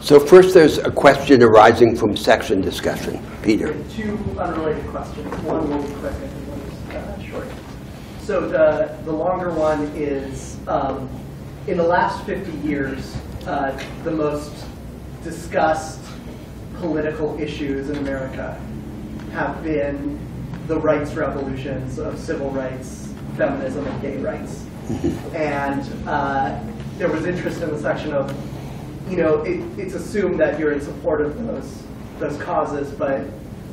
So first there's a question arising from section discussion. Peter. Two unrelated questions. One will be quick and one is short. So the longer one is, in the last 50 years, the most discussed political issues in America have been the rights revolutions of civil rights, feminism, and gay rights. And there was interest in the section of, it's assumed that you're in support of those causes, but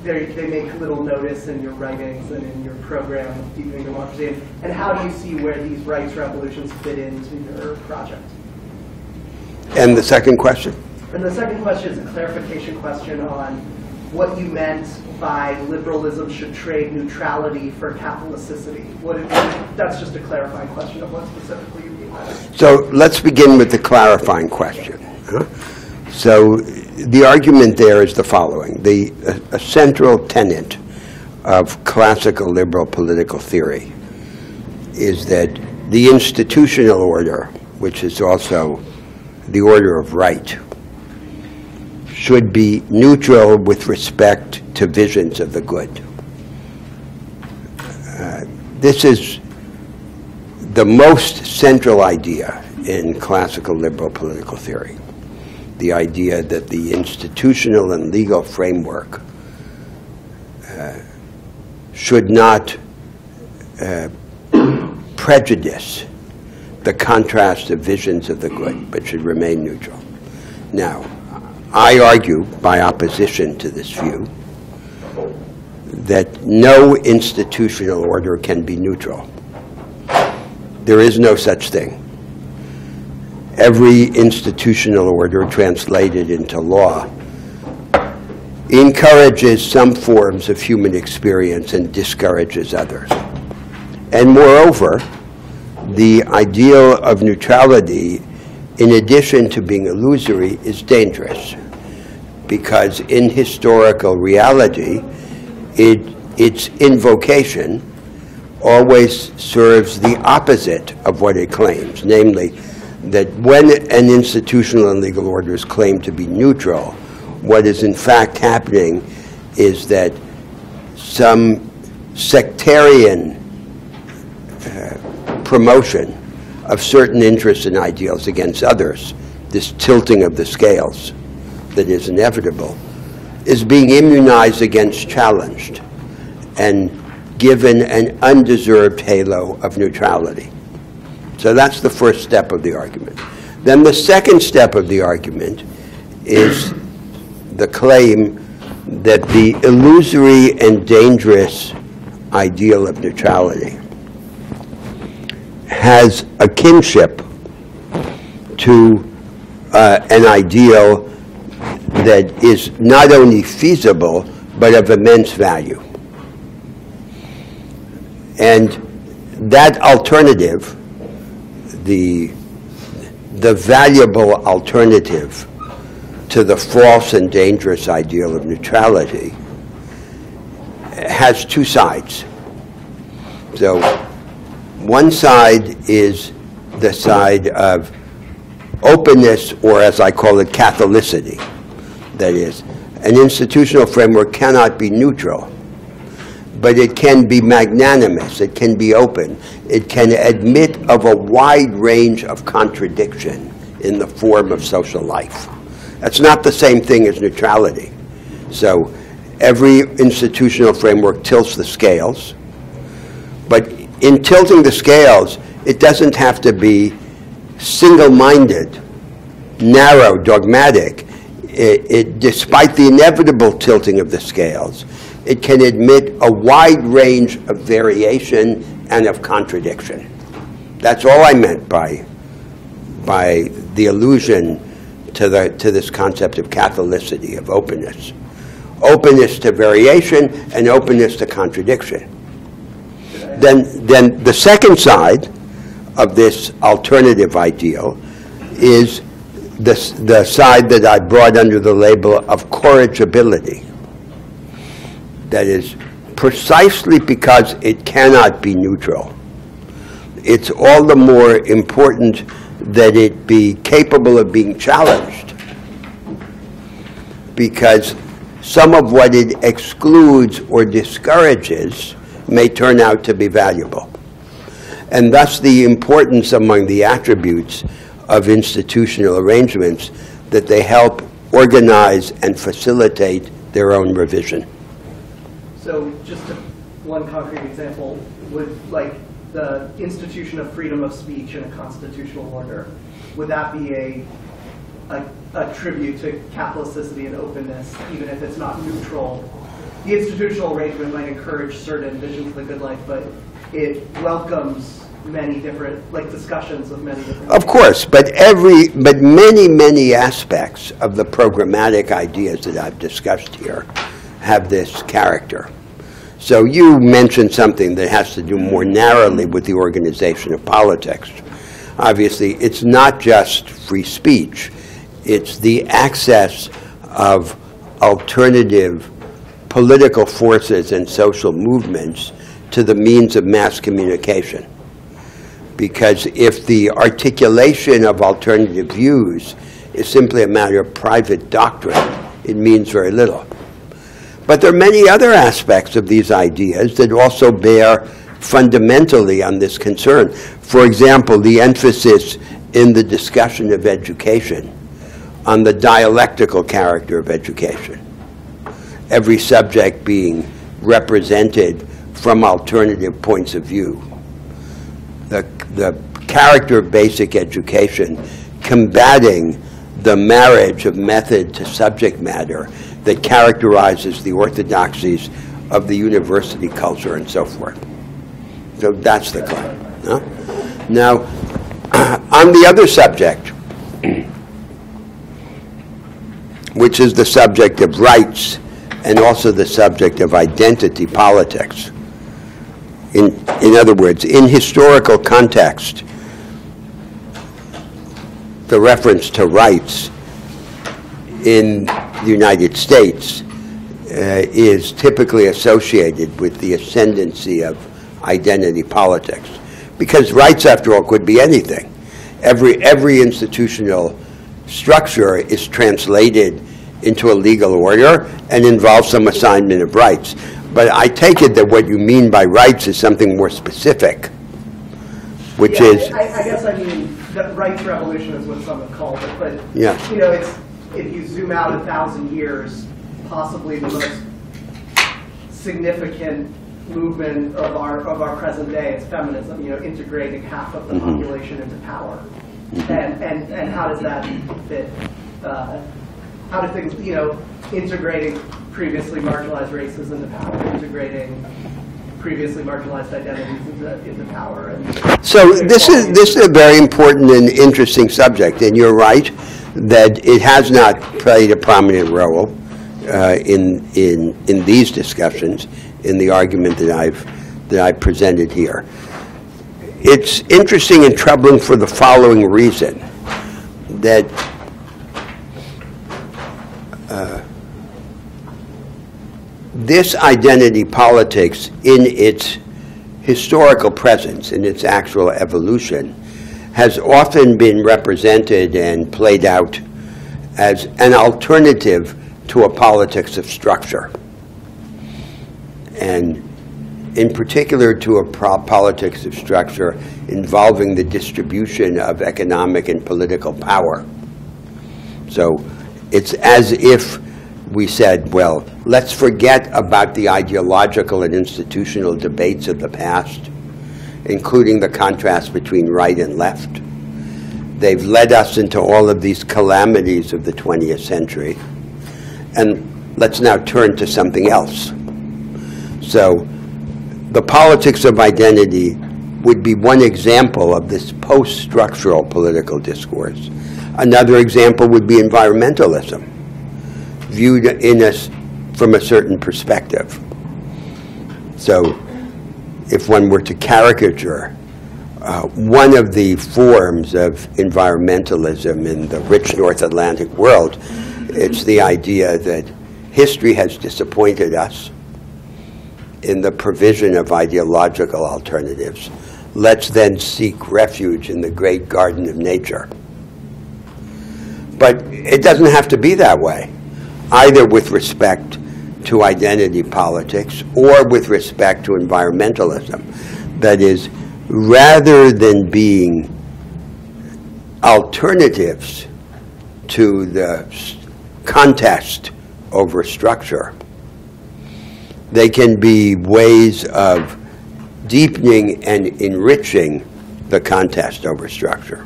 they make little notice in your writings and in your program of deepening democracy. And how do you see where these rights revolutions fit into your project? And the second question? And the second question is a clarification question on what you meant by liberalism should trade neutrality for Catholicity. That's just a clarifying question of what specifically you mean by that. So let's begin with the clarifying question. So the argument there is the following. A central tenet of classical liberal political theory is that the institutional order, which is also the order of right, should be neutral with respect to visions of the good. This is the most central idea in classical liberal political theory. The idea that the institutional and legal framework should not prejudice the contrast of visions of the good, but should remain neutral. Now, I argue, by opposition to this view, that no institutional order can be neutral. There is no such thing. Every institutional order translated into law encourages some forms of human experience and discourages others. And moreover, the ideal of neutrality, in addition to being illusory, is dangerous, because in historical reality, its invocation always serves the opposite of what it claims, namely that when an institutional and legal order is claimed to be neutral, what is in fact happening is that some sectarian promotion of certain interests and ideals against others, this tilting of the scales that is inevitable, is being immunized against challenged and given an undeserved halo of neutrality. So that's the first step of the argument. Then the second step of the argument is the claim that the illusory and dangerous ideal of neutrality has a kinship to an ideal that is not only feasible, but of immense value. And that alternative, the valuable alternative to the false and dangerous ideal of neutrality, has two sides. So one side is the side of openness, or as I call it, Catholicity. That is, an institutional framework cannot be neutral, but it can be magnanimous, it can be open, it can admit of a wide range of contradiction in the form of social life. That's not the same thing as neutrality. So every institutional framework tilts the scales, but in tilting the scales, it doesn't have to be single-minded, narrow, dogmatic. Despite the inevitable tilting of the scales, it can admit a wide range of variation and of contradiction. That's all I meant by the allusion to this concept of Catholicity, of openness. Openness to variation and openness to contradiction. Then the second side of this alternative ideal is the side that I brought under the label of corrigibility. That is, precisely because it cannot be neutral, it's all the more important that it be capable of being challenged because some of what it excludes or discourages may turn out to be valuable. And thus the importance among the attributes of institutional arrangements that they help organize and facilitate their own revision. So just one concrete example would, like, the institution of freedom of speech in a constitutional order, would that be a tribute to Catholicity and openness, even if it's not neutral? The institutional arrangement might encourage certain visions of the good life, but it welcomes many different, like, discussions of many different. Of course, but many aspects of the programmatic ideas that I've discussed here have this character. So you mentioned something that has to do more narrowly with the organization of politics. Obviously, it's not just free speech. It's the access of alternative political forces and social movements to the means of mass communication. Because if the articulation of alternative views is simply a matter of private doctrine, it means very little. But there are many other aspects of these ideas that also bear fundamentally on this concern. For example, the emphasis in the discussion of education on the dialectical character of education, every subject being represented from alternative points of view. The character of basic education combating the marriage of method to subject matter that characterizes the orthodoxies of the university culture and so forth. So that's the claim. No? Now, on the other subject, which is the subject of rights and also the subject of identity politics, in other words, in historical context, the reference to rights in the United States is typically associated with the ascendancy of identity politics. Because rights, after all, could be anything. Every institutional structure is translated into a legal order and involves some assignment of rights. But I take it that what you mean by rights is something more specific, which is... I guess I mean, the rights revolution is what some have called it, but, yeah. You know, it's, if you zoom out 1,000 years, possibly the most significant movement of our present day is feminism, you know, integrating half of the population into power. And how does that fit? How do things, you know, integrating previously marginalized races into power, integrating previously marginalized identities into power. And so this is a very important and interesting subject, and you're right that it has not played a prominent role in these discussions, in the argument that I've presented here. It's interesting and troubling for the following reason, that this identity politics in its historical presence, in its actual evolution, has often been represented and played out as an alternative to a politics of structure. And in particular to a politics of structure involving the distribution of economic and political power. So it's as if we said, well, let's forget about the ideological and institutional debates of the past, including the contrast between right and left. They've led us into all of these calamities of the 20th century. And let's now turn to something else. So the politics of identity would be one example of this post-structural political discourse. Another example would be environmentalism, viewed in us from a certain perspective. So if one were to caricature one of the forms of environmentalism in the rich North Atlantic world, it's the idea that history has disappointed us in the provision of ideological alternatives. Let's then seek refuge in the great garden of nature. But it doesn't have to be that way. either with respect to identity politics or with respect to environmentalism. That is, rather than being alternatives to the contest over structure, they can be ways of deepening and enriching the contest over structure.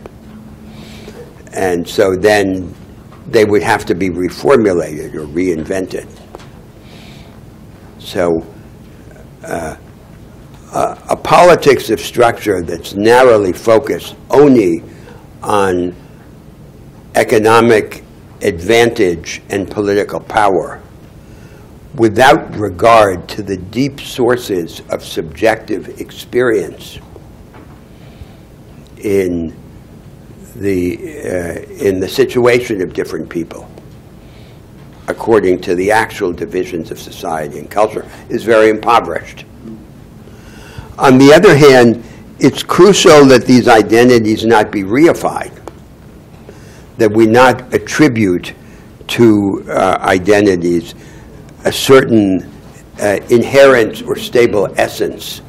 And so then they would have to be reformulated or reinvented. So a politics of structure that's narrowly focused only on economic advantage and political power, without regard to the deep sources of subjective experience in the situation of different people, according to the actual divisions of society and culture, is very impoverished. On the other hand, it's crucial that these identities not be reified, that we not attribute to identities a certain inherent or stable essence,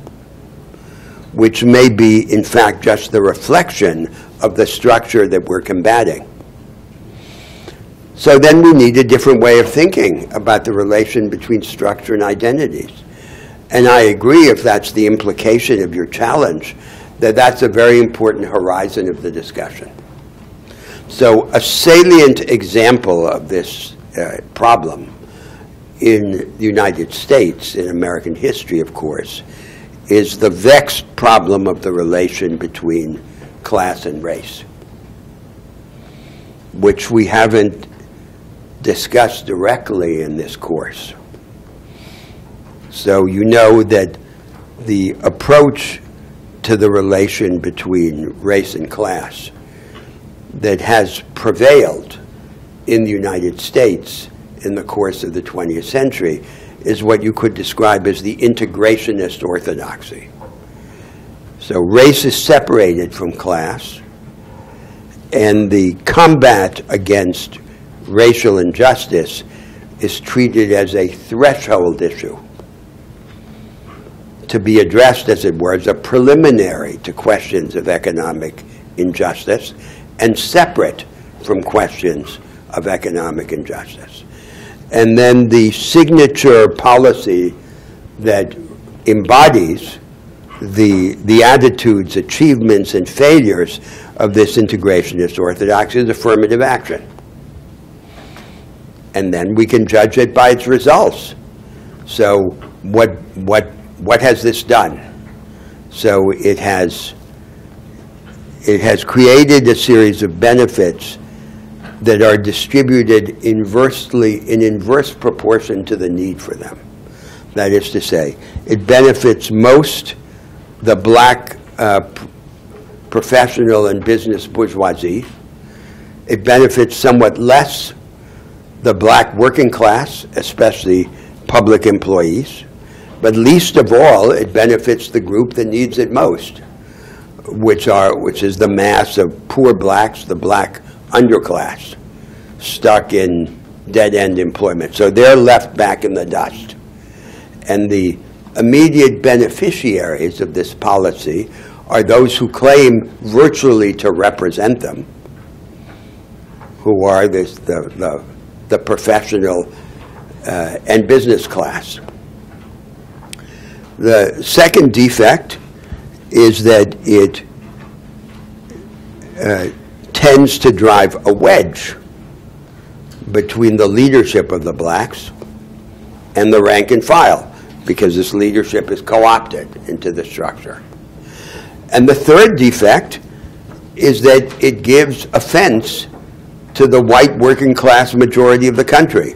which may be, in fact, just the reflection of the structure that we're combating. So then we need a different way of thinking about the relation between structure and identities. And I agree, if that's the implication of your challenge, that that's a very important horizon of the discussion. So a salient example of this problem in the United States, in American history, of course, is the vexed problem of the relation between class and race, which we haven't discussed directly in this course. So you know that the approach to the relation between race and class that has prevailed in the United States in the course of the 20th century is what you could describe as the integrationist orthodoxy. So race is separated from class, and the combat against racial injustice is treated as a threshold issue, to be addressed, as it were, as a preliminary to questions of economic injustice and separate from questions of economic injustice. And then the signature policy that embodies the attitudes, achievements, and failures of this integrationist orthodoxy is affirmative action. And then we can judge it by its results. So what has this done? So it has created a series of benefits that are distributed inversely, in inverse proportion to the need for them. That is to say, it benefits most the black professional and business bourgeoisie. It benefits somewhat less the black working class, especially public employees. But least of all, it benefits the group that needs it most, which is the mass of poor blacks, the black underclass, stuck in dead-end employment. So they're left back in the dust. And the immediate beneficiaries of this policy are those who claim virtually to represent them, who are the professional and business class. The second defect is that it tends to drive a wedge between the leadership of the blacks and the rank and file, because this leadership is co-opted into the structure. And the third defect is that it gives offense to the white working class majority of the country,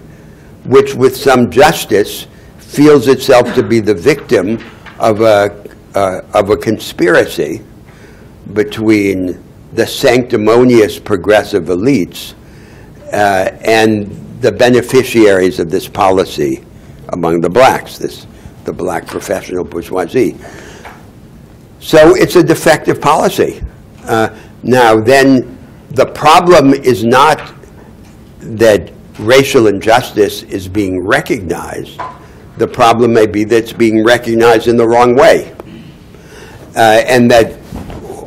which with some justice feels itself to be the victim of a conspiracy between the sanctimonious progressive elites and the beneficiaries of this policy among the blacks, the black professional bourgeoisie. So it's a defective policy. Now then, the problem is not that racial injustice is being recognized, the problem may be that it's being recognized in the wrong way, and that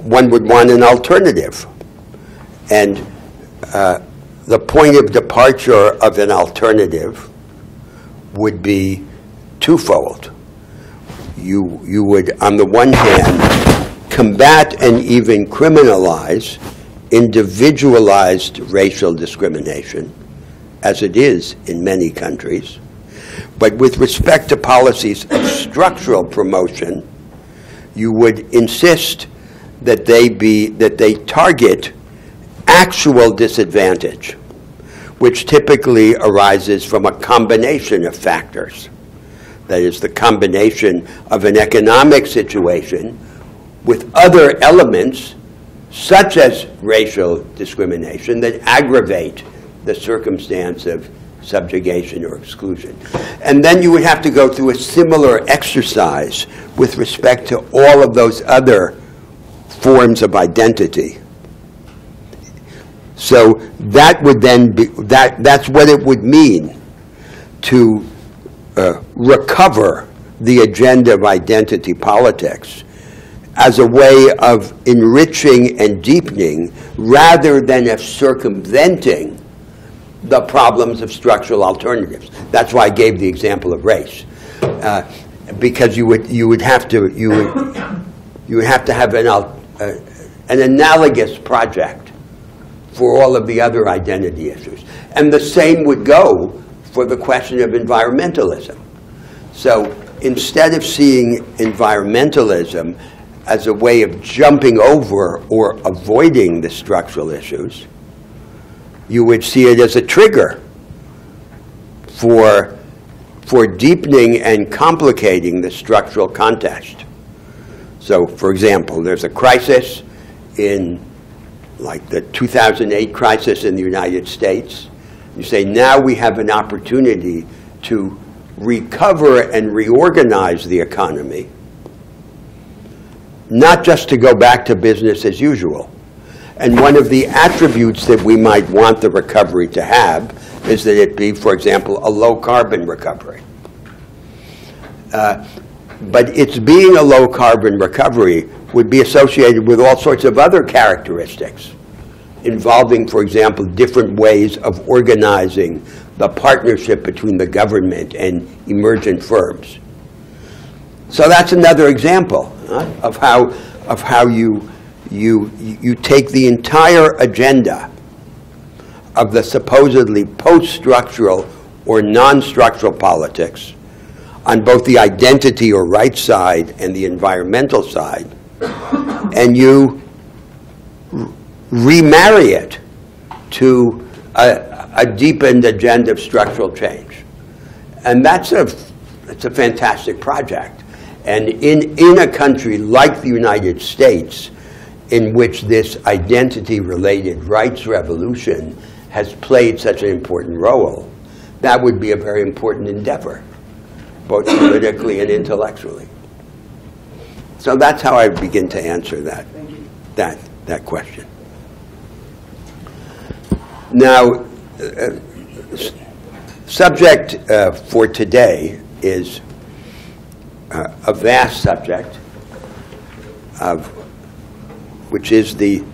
one would want an alternative. And the point of departure of an alternative would be twofold. You would, on the one hand, combat and even criminalize individualized racial discrimination, as it is in many countries. But with respect to policies of structural promotion, you would insist that they target actual disadvantage, which typically arises from a combination of factors. That is, the combination of an economic situation with other elements, such as racial discrimination, that aggravate the circumstance of subjugation or exclusion. And then you would have to go through a similar exercise with respect to all of those other forms of identity. So that would then be, that's what it would mean to recover the agenda of identity politics as a way of enriching and deepening rather than of circumventing the problems of structural alternatives. That's why I gave the example of race, because you would have to have an analogous project for all of the other identity issues, and the same would go for the question of environmentalism. So instead of seeing environmentalism as a way of jumping over or avoiding the structural issues, you would see it as a trigger for deepening and complicating the structural context. So, for example, there's a crisis in, like the 2008 crisis in the United States. You say, now we have an opportunity to recover and reorganize the economy, not just to go back to business as usual. And one of the attributes that we might want the recovery to have is that it be, for example, a low-carbon recovery. But its being a low-carbon recovery would be associated with all sorts of other characteristics, involving, for example, different ways of organizing the partnership between the government and emergent firms. So that's another example of how you take the entire agenda of the supposedly post-structural or non-structural politics on both the identity or right side and the environmental side, and you remarry it to a deepened agenda of structural change. And that's a fantastic project. And in a country like the United States, in which this identity-related rights revolution has played such an important role, that would be a very important endeavor, both politically and intellectually. So that's how I begin to answer that question. Now, subject for today is a vast subject which is the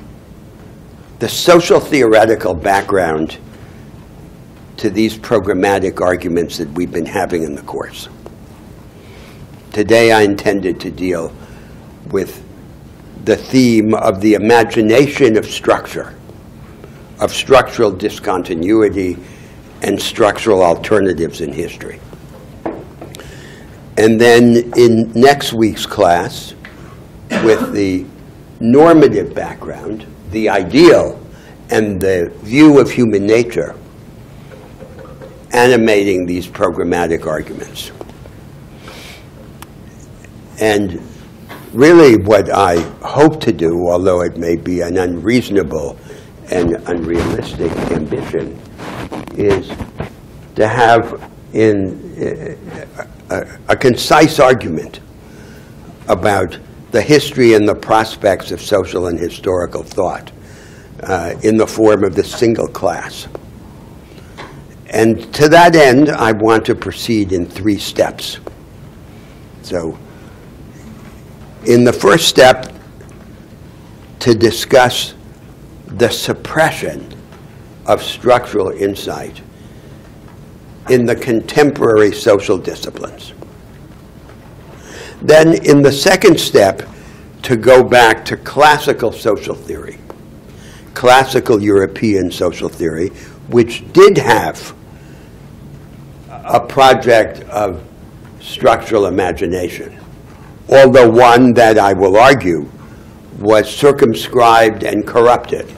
social theoretical background to these programmatic arguments that we've been having in the course. Today I intended to deal with the theme of the imagination of structure, of structural discontinuity and structural alternatives in history. And then in next week's class, with the normative background, the ideal, and the view of human nature animating these programmatic arguments. And really what I hope to do, although it may be an unreasonable and unrealistic ambition, is to have a concise argument about the history and the prospects of social and historical thought in the form of this single class. And to that end, I want to proceed in 3 steps. So, in the first step, to discuss the suppression of structural insight in the contemporary social disciplines. Then, in the second step, to go back to classical social theory, classical European social theory, which did have a project of structural imagination, although one that I will argue was circumscribed and corrupted.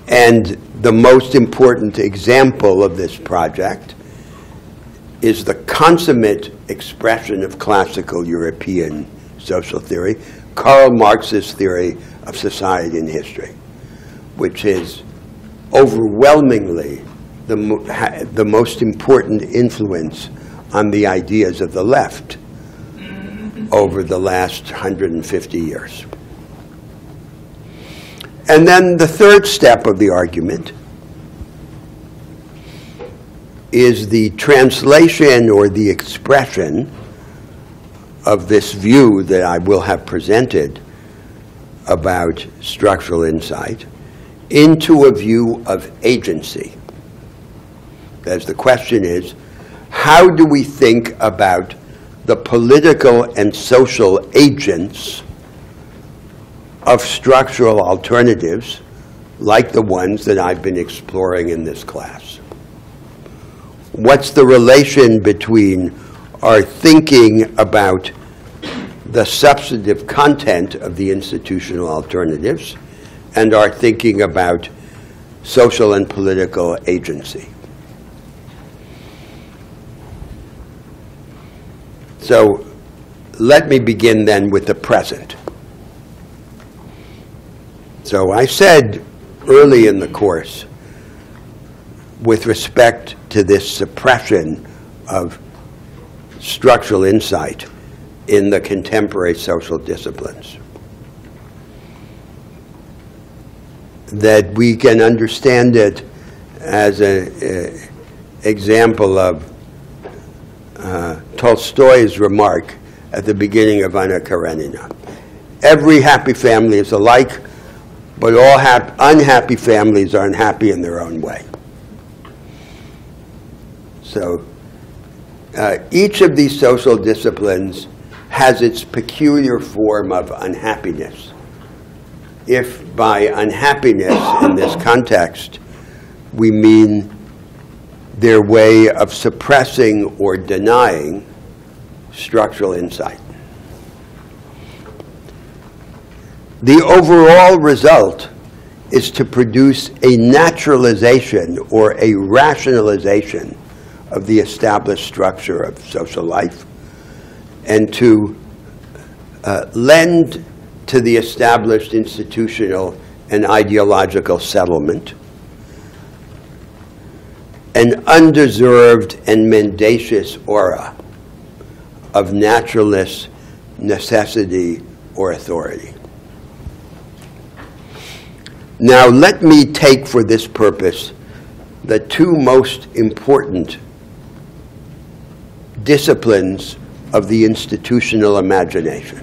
And the most important example of this project is the consummate expression of classical European social theory, Karl Marx's theory of society and history, which is overwhelmingly the most important influence on the ideas of the left over the last 150 years. And then the third step of the argument is the translation or the expression of this view that I will have presented about structural insight into a view of agency. As the question is, how do we think about the political and social agents of structural alternatives like the ones that I've been exploring in this class? What's the relation between our thinking about the substantive content of the institutional alternatives and our thinking about social and political agency? So let me begin then with the present. So I said early in the course, with respect to this suppression of structural insight in the contemporary social disciplines, that we can understand it as an example of Tolstoy's remark at the beginning of Anna Karenina. Every happy family is alike, but all unhappy families are unhappy in their own way. So each of these social disciplines has its peculiar form of unhappiness. If by unhappiness in this context we mean their way of suppressing or denying structural insight. The overall result is to produce a naturalization or a rationalization of the established structure of social life and to lend to the established institutional and ideological settlement an undeserved and mendacious aura of naturalness, necessity, or authority. Now let me take for this purpose the 2 most important disciplines of the institutional imagination: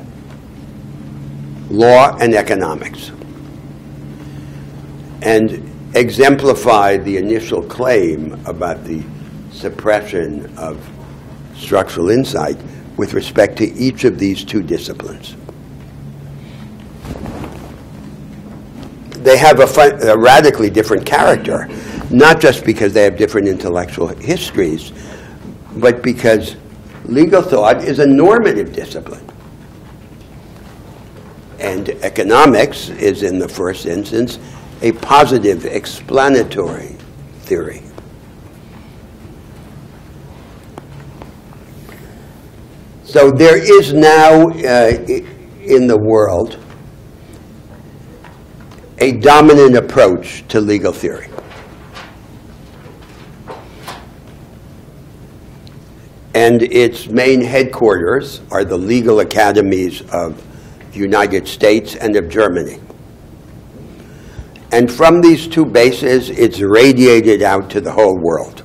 law and economics, and exemplify the initial claim about the suppression of structural insight with respect to each of these 2 disciplines. They have a radically different character, not just because they have different intellectual histories, but because legal thought is a normative discipline. And economics is, in the first instance, a positive explanatory theory. So there is now in the world a dominant approach to legal theory. And its main headquarters are the legal academies of the United States and of Germany. And from these two bases, it's radiated out to the whole world.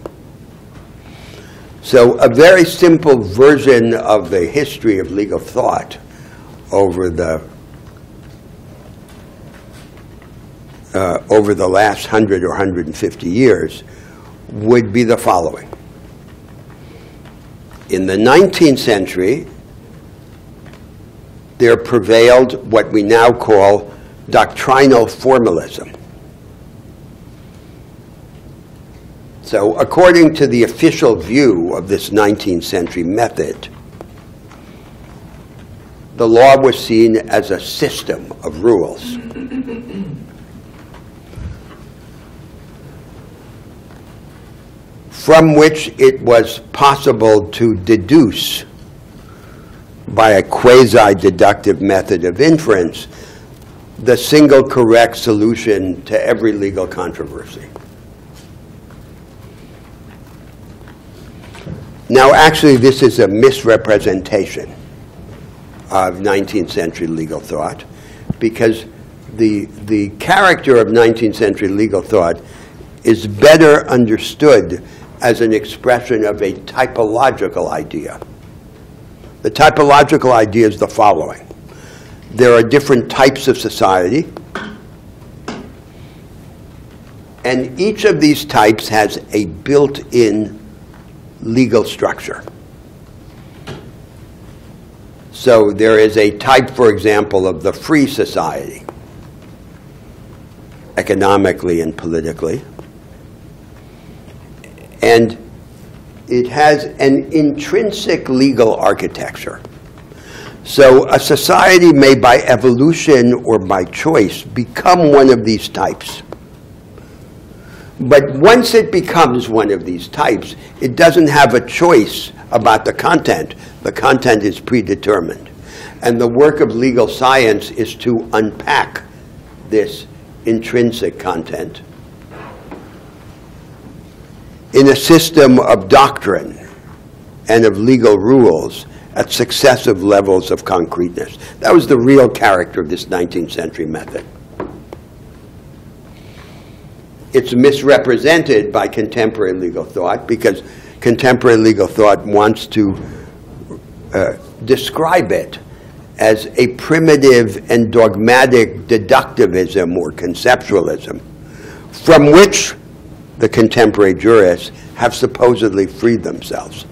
So a very simple version of the history of legal thought over the last 100 or 150 years would be the following. In the 19th century, there prevailed what we now call doctrinal formalism. So according to the official view of this 19th century method, the law was seen as a system of rules. From which it was possible to deduce by a quasi-deductive method of inference the single correct solution to every legal controversy. Now, actually, this is a misrepresentation of 19th century legal thought, because the character of 19th century legal thought is better understood as an expression of a typological idea. The typological idea is the following. There are different types of society, and each of these types has a built-in legal structure. So there is a type, for example, of the free society, economically and politically, and it has an intrinsic legal architecture. So a society may, by evolution or by choice, become one of these types. But once it becomes one of these types, it doesn't have a choice about the content. The content is predetermined. And the work of legal science is to unpack this intrinsic content in a system of doctrine and of legal rules at successive levels of concreteness. That was the real character of this 19th century method. It's misrepresented by contemporary legal thought because contemporary legal thought wants to describe it as a primitive and dogmatic deductivism or conceptualism from which the contemporary jurists have supposedly freed themselves.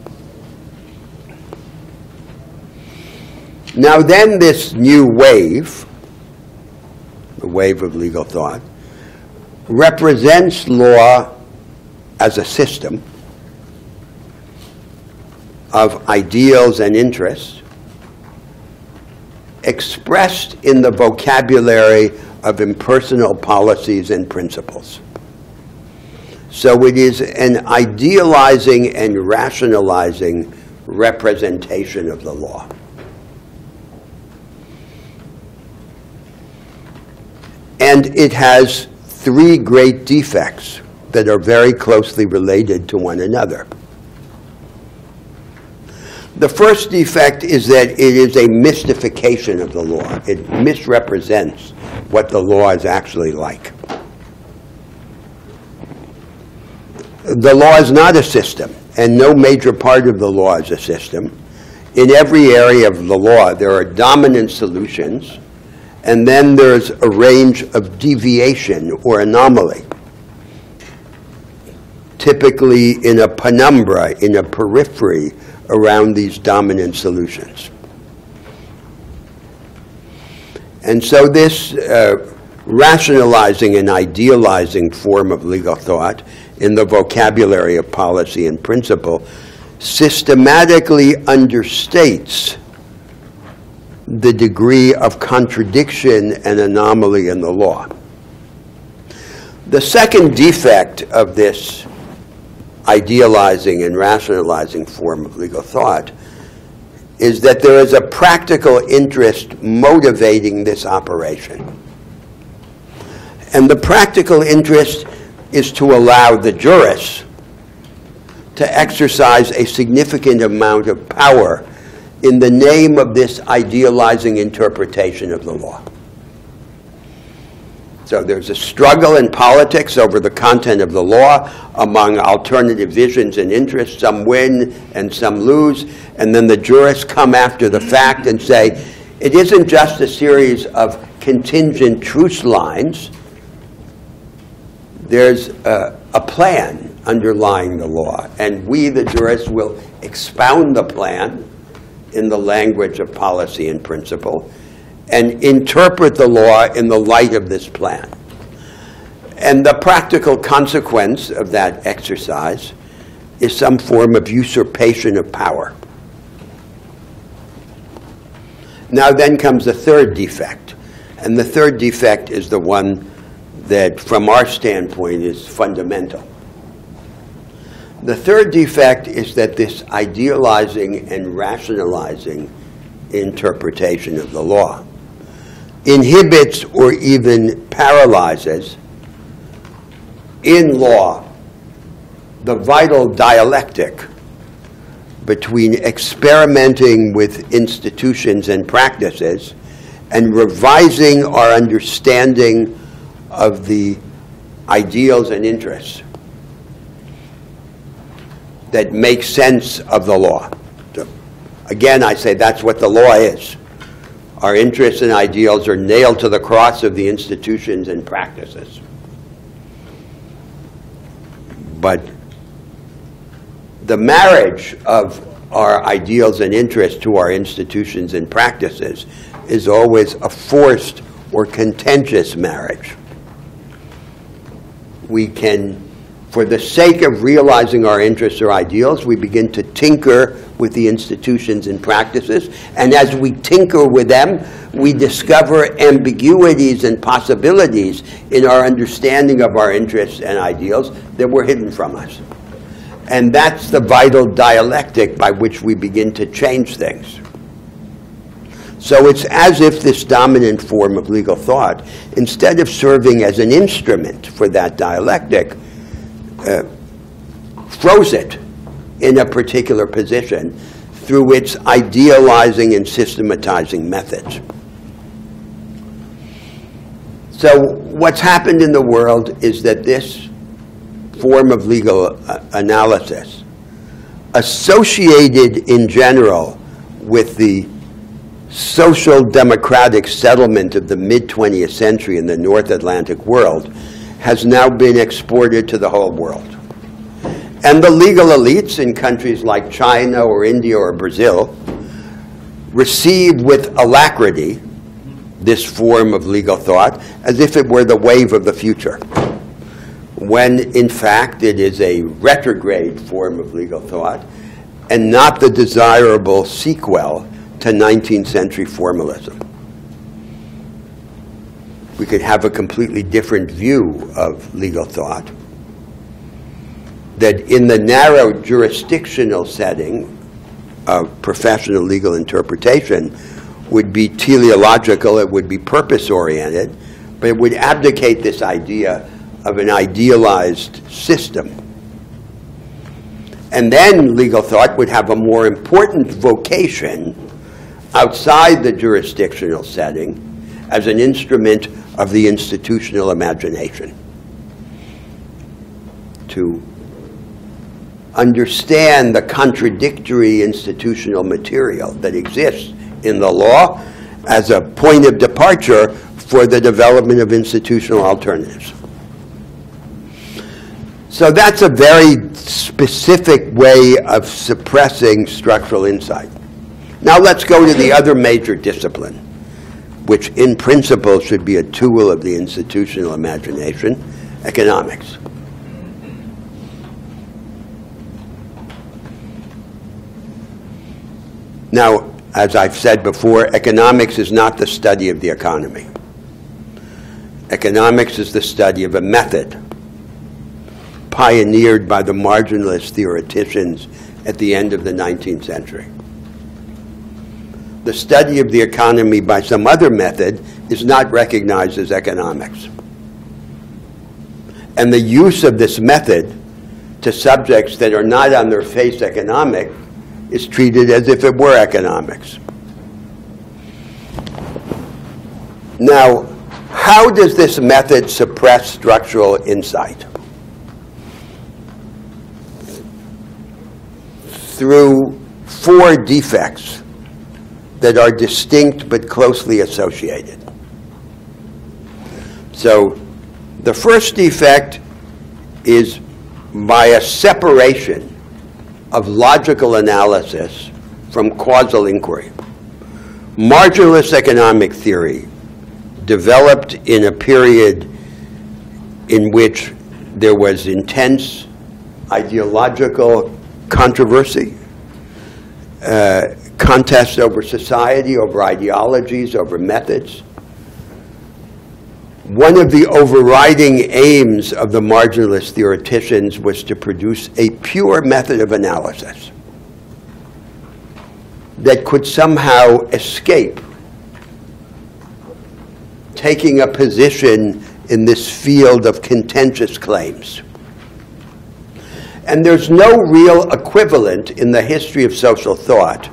Now then, this new wave, the wave of legal thought, represents law as a system of ideals and interests expressed in the vocabulary of impersonal policies and principles. So it is an idealizing and rationalizing representation of the law. And it has three great defects that are very closely related to one another. The first defect is that it is a mystification of the law. It misrepresents what the law is actually like. The law is not a system, and no major part of the law is a system. In every area of the law, there are dominant solutions, and then there's a range of deviation or anomaly, typically in a penumbra, in a periphery around these dominant solutions. And so this rationalizing and idealizing form of legal thought in the vocabulary of policy and principle systematically understates the degree of contradiction and anomaly in the law. The second defect of this idealizing and rationalizing form of legal thought is that there is a practical interest motivating this operation. And the practical interest is to allow the jurists to exercise a significant amount of power in the name of this idealizing interpretation of the law. So there's a struggle in politics over the content of the law among alternative visions and interests. Some win and some lose. And then the jurists come after the fact and say, it isn't just a series of contingent truce lines. There's a plan underlying the law. And we, the jurists, will expound the plan in the language of policy and principle and interpret the law in the light of this plan. And the practical consequence of that exercise is some form of usurpation of power. Now then comes the third defect. And the third defect is the one that, from our standpoint, is fundamental. The third defect is that this idealizing and rationalizing interpretation of the law inhibits or even paralyzes in law the vital dialectic between experimenting with institutions and practices and revising our understanding of the ideals and interests that make sense of the law. So, again, I say that's what the law is. Our interests and ideals are nailed to the cross of the institutions and practices. But the marriage of our ideals and interests to our institutions and practices is always a forced or contentious marriage. We can, for the sake of realizing our interests or ideals, we begin to tinker with the institutions and practices. And as we tinker with them, we discover ambiguities and possibilities in our understanding of our interests and ideals that were hidden from us. And that's the vital dialectic by which we begin to change things. So it's as if this dominant form of legal thought, instead of serving as an instrument for that dialectic, froze it in a particular position through its idealizing and systematizing methods. So what's happened in the world is that this form of legal analysis, associated in general with the social democratic settlement of the mid-20th century in the North Atlantic world, has now been exported to the whole world. And the legal elites in countries like China or India or Brazil receive with alacrity this form of legal thought as if it were the wave of the future, when in fact it is a retrograde form of legal thought and not the desirable sequel to 19th century formalism. We could have a completely different view of legal thought, that in the narrow jurisdictional setting of professional legal interpretation would be teleological, it would be purpose-oriented, but it would abdicate this idea of an idealized system. And then legal thought would have a more important vocation outside the jurisdictional setting as an instrument of the institutional imagination, to understand the contradictory institutional material that exists in the law as a point of departure for the development of institutional alternatives. So that's a very specific way of suppressing structural insight. Now let's go to the other major discipline, which in principle should be a tool of the institutional imagination, economics. Now, as I've said before, economics is not the study of the economy. Economics is the study of a method pioneered by the marginalist theoreticians at the end of the 19th century. The study of the economy by some other method is not recognized as economics. And the use of this method to subjects that are not on their face economic is treated as if it were economics. Now, How does this method suppress structural insight? Through 4 defects that are distinct but closely associated. So the first defect is by a separation of logical analysis from causal inquiry. Marginalist economic theory developed in a period in which there was intense ideological controversy, contest over society, over ideologies, over methods. One of the overriding aims of the marginalist theoreticians was to produce a pure method of analysis that could somehow escape taking a position in this field of contentious claims. And there's no real equivalent in the history of social thought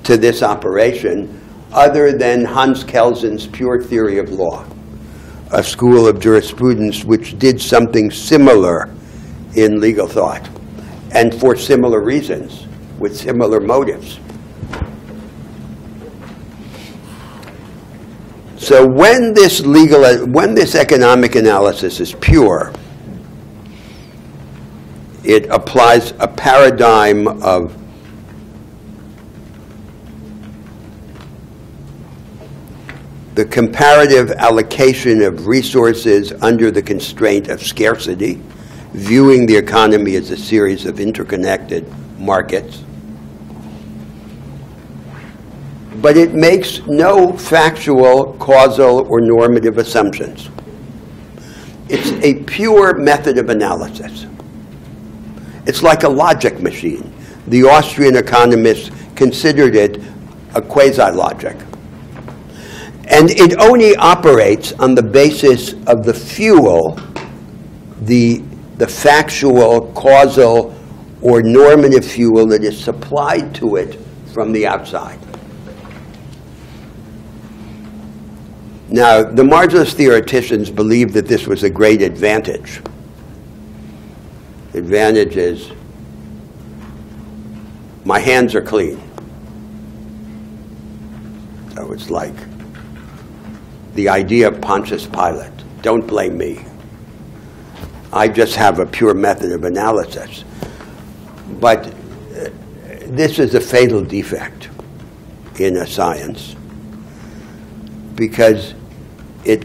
to this operation other than Hans Kelsen's pure theory of law, a school of jurisprudence which did something similar in legal thought, and for similar reasons, with similar motives. So when this economic analysis is pure, it applies a paradigm of the comparative allocation of resources under the constraint of scarcity, viewing the economy as a series of interconnected markets. But it makes no factual, causal, or normative assumptions. It's a pure method of analysis. It's like a logic machine. The Austrian economists considered it a quasi-logic. And it only operates on the basis of the fuel, the factual, causal, or normative fuel that is supplied to it from the outside. Now, the marginalist theoreticians believed that this was a great advantage. Advantage is, my hands are clean. So it's like the idea of Pontius Pilate. Don't blame me. I just have a pure method of analysis. But this is a fatal defect in a science, because it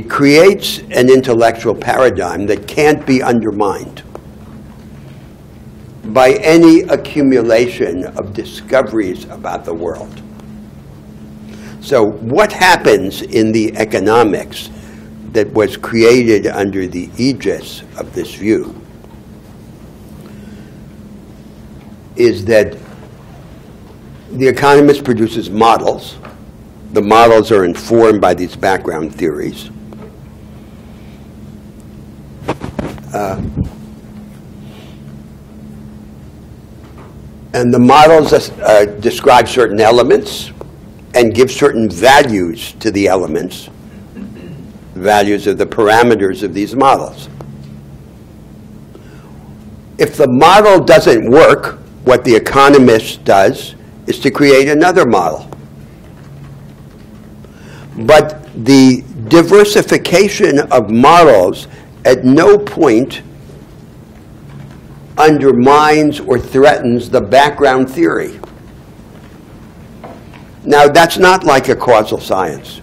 creates an intellectual paradigm that can't be undermined by any accumulation of discoveries about the world. So what happens in the economics that was created under the aegis of this view is that the economist produces models. The models are informed by these background theories. And the models describe certain elements and give certain values to the elements, values of the parameters of these models. If the model doesn't work, what the economist does is to create another model. But the diversification of models at no point undermines or threatens the background theory. Now, that's not like a causal science.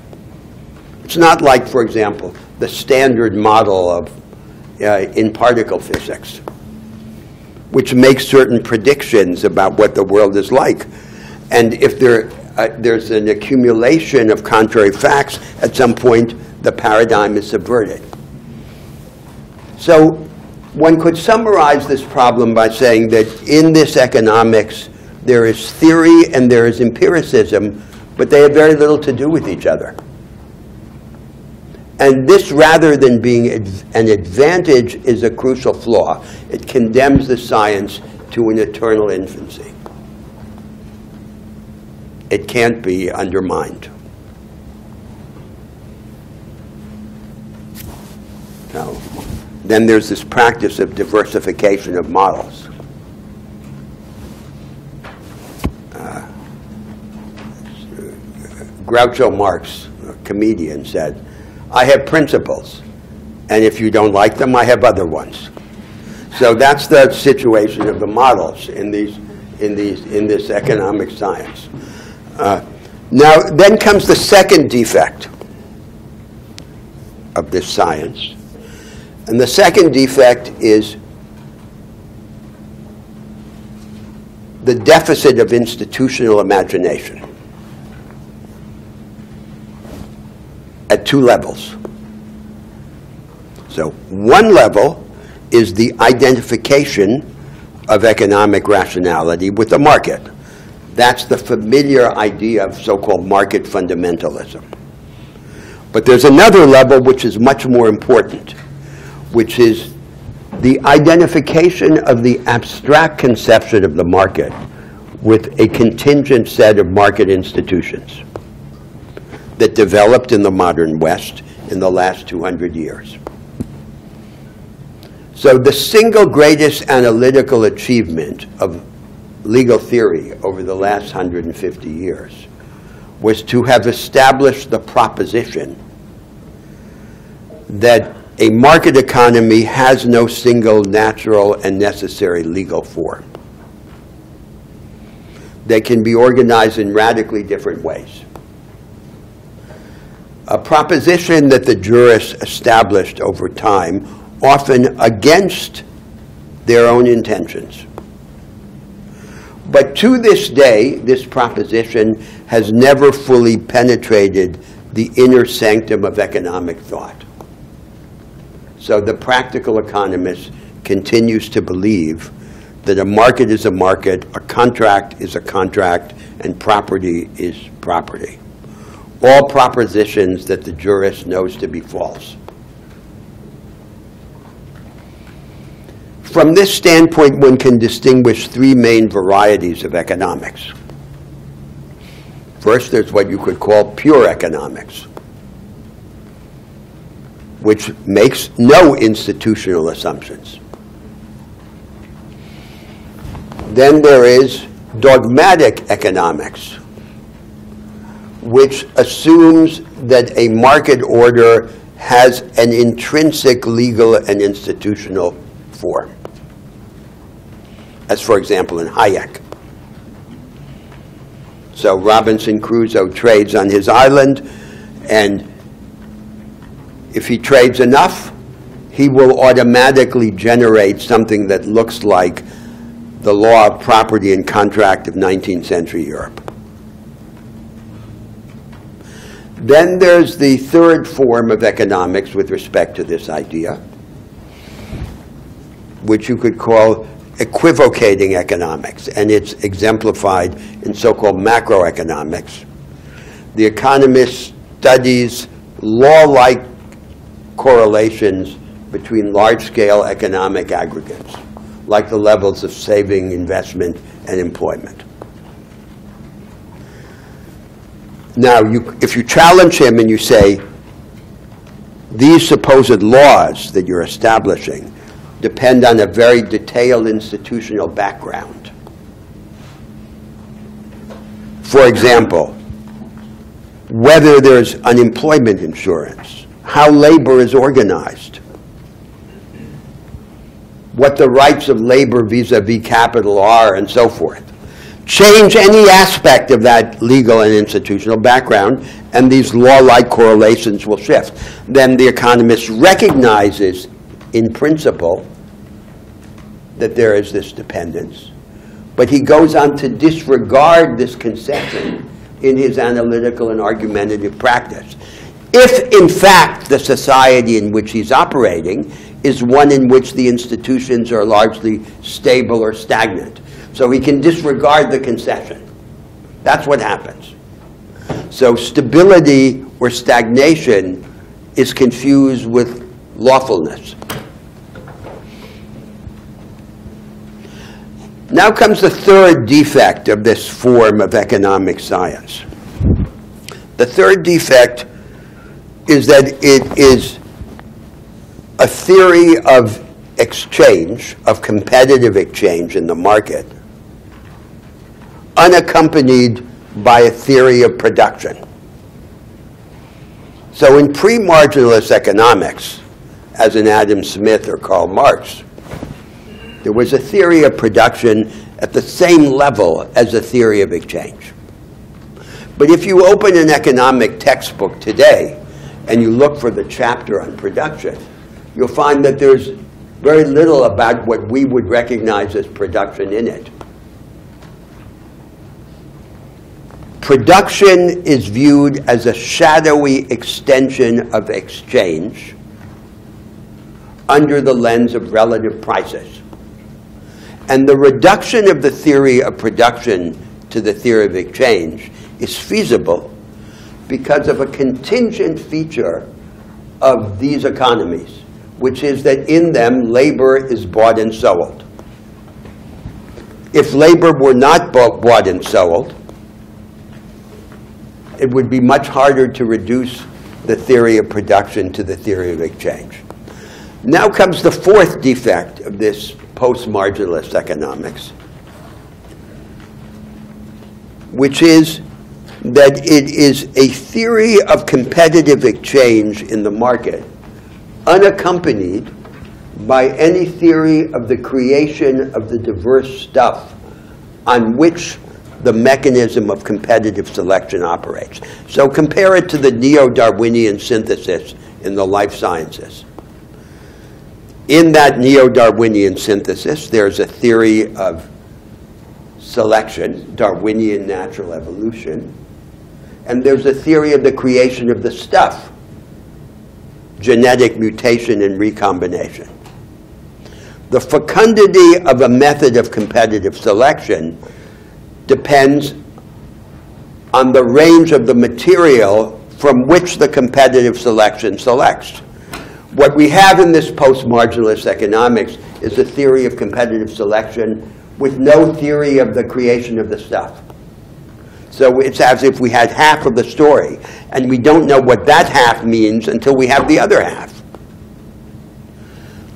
It's not like, for example, the standard model of in particle physics, which makes certain predictions about what the world is like. And if there's an accumulation of contrary facts, at some point the paradigm is subverted. So one could summarize this problem by saying that in this economics there is theory and there is empiricism, but they have very little to do with each other. And this, rather than being an advantage, is a crucial flaw. It condemns the science to an eternal infancy. It can't be undermined. then there's this practice of diversification of models. Groucho Marx, a comedian, said, "I have principles, and if you don't like them, I have other ones." So that's the situation of the models in this economic science. Now, then comes the second defect of this science, and the second defect is the deficit of institutional imagination at two levels. So one level is the identification of economic rationality with the market. That's the familiar idea of so-called market fundamentalism. But there's another level which is much more important, which is the identification of the abstract conception of the market with a contingent set of market institutions that developed in the modern West in the last 200 years. So the single greatest analytical achievement of legal theory over the last 150 years was to have established the proposition that a market economy has no single natural and necessary legal form. They can be organized in radically different ways. A proposition that the jurists established over time, often against their own intentions. But to this day, this proposition has never fully penetrated the inner sanctum of economic thought. So the practical economist continues to believe that a market is a market, a contract is a contract, and property is property. All propositions that the jurist knows to be false. From this standpoint, one can distinguish three main varieties of economics. First, there's what you could call pure economics, which makes no institutional assumptions. Then there is dogmatic economics, which assumes that a market order has an intrinsic legal and institutional form, as for example in Hayek. So Robinson Crusoe trades on his island, and if he trades enough, he will automatically generate something that looks like the law of property and contract of 19th century Europe. Then there's the third form of economics with respect to this idea, which you could call equivocating economics, and it's exemplified in so-called macroeconomics. The economist studies law-like correlations between large-scale economic aggregates, like the levels of saving, investment, and employment. Now, if you challenge him and you say, these supposed laws that you're establishing depend on a very detailed institutional background. For example, whether there's unemployment insurance, how labor is organized, what the rights of labor vis-a-vis capital are, and so forth. Change any aspect of that legal and institutional background, and these law-like correlations will shift. Then the economist recognizes, in principle, that there is this dependence, but he goes on to disregard this conception in his analytical and argumentative practice. If, in fact, the society in which he's operating is one in which the institutions are largely stable or stagnant. So he can disregard the concession. That's what happens. So stability or stagnation is confused with lawfulness. Now comes the third defect of this form of economic science. The third defect is that it is a theory of exchange, of competitive exchange in the market, unaccompanied by a theory of production. So in pre-marginalist economics, as in Adam Smith or Karl Marx, there was a theory of production at the same level as a theory of exchange. But if you open an economic textbook today and you look for the chapter on production, you'll find that there's very little about what we would recognize as production in it. Production is viewed as a shadowy extension of exchange under the lens of relative prices. And the reduction of the theory of production to the theory of exchange is feasible because of a contingent feature of these economies, which is that in them labor is bought and sold. If labor were not bought and sold, it would be much harder to reduce the theory of production to the theory of exchange. Now comes the fourth defect of this post-marginalist economics, which is that it is a theory of competitive exchange in the market, unaccompanied by any theory of the creation of the diverse stuff on which the mechanism of competitive selection operates. So compare it to the neo-Darwinian synthesis in the life sciences. In that neo-Darwinian synthesis, there's a theory of selection, Darwinian natural evolution, and there's a theory of the creation of the stuff, genetic mutation and recombination. The fecundity of a method of competitive selection depends on the range of the material from which the competitive selection selects. What we have in this post-marginalist economics is a theory of competitive selection with no theory of the creation of the stuff. So it's as if we had half of the story, and we don't know what that half means until we have the other half.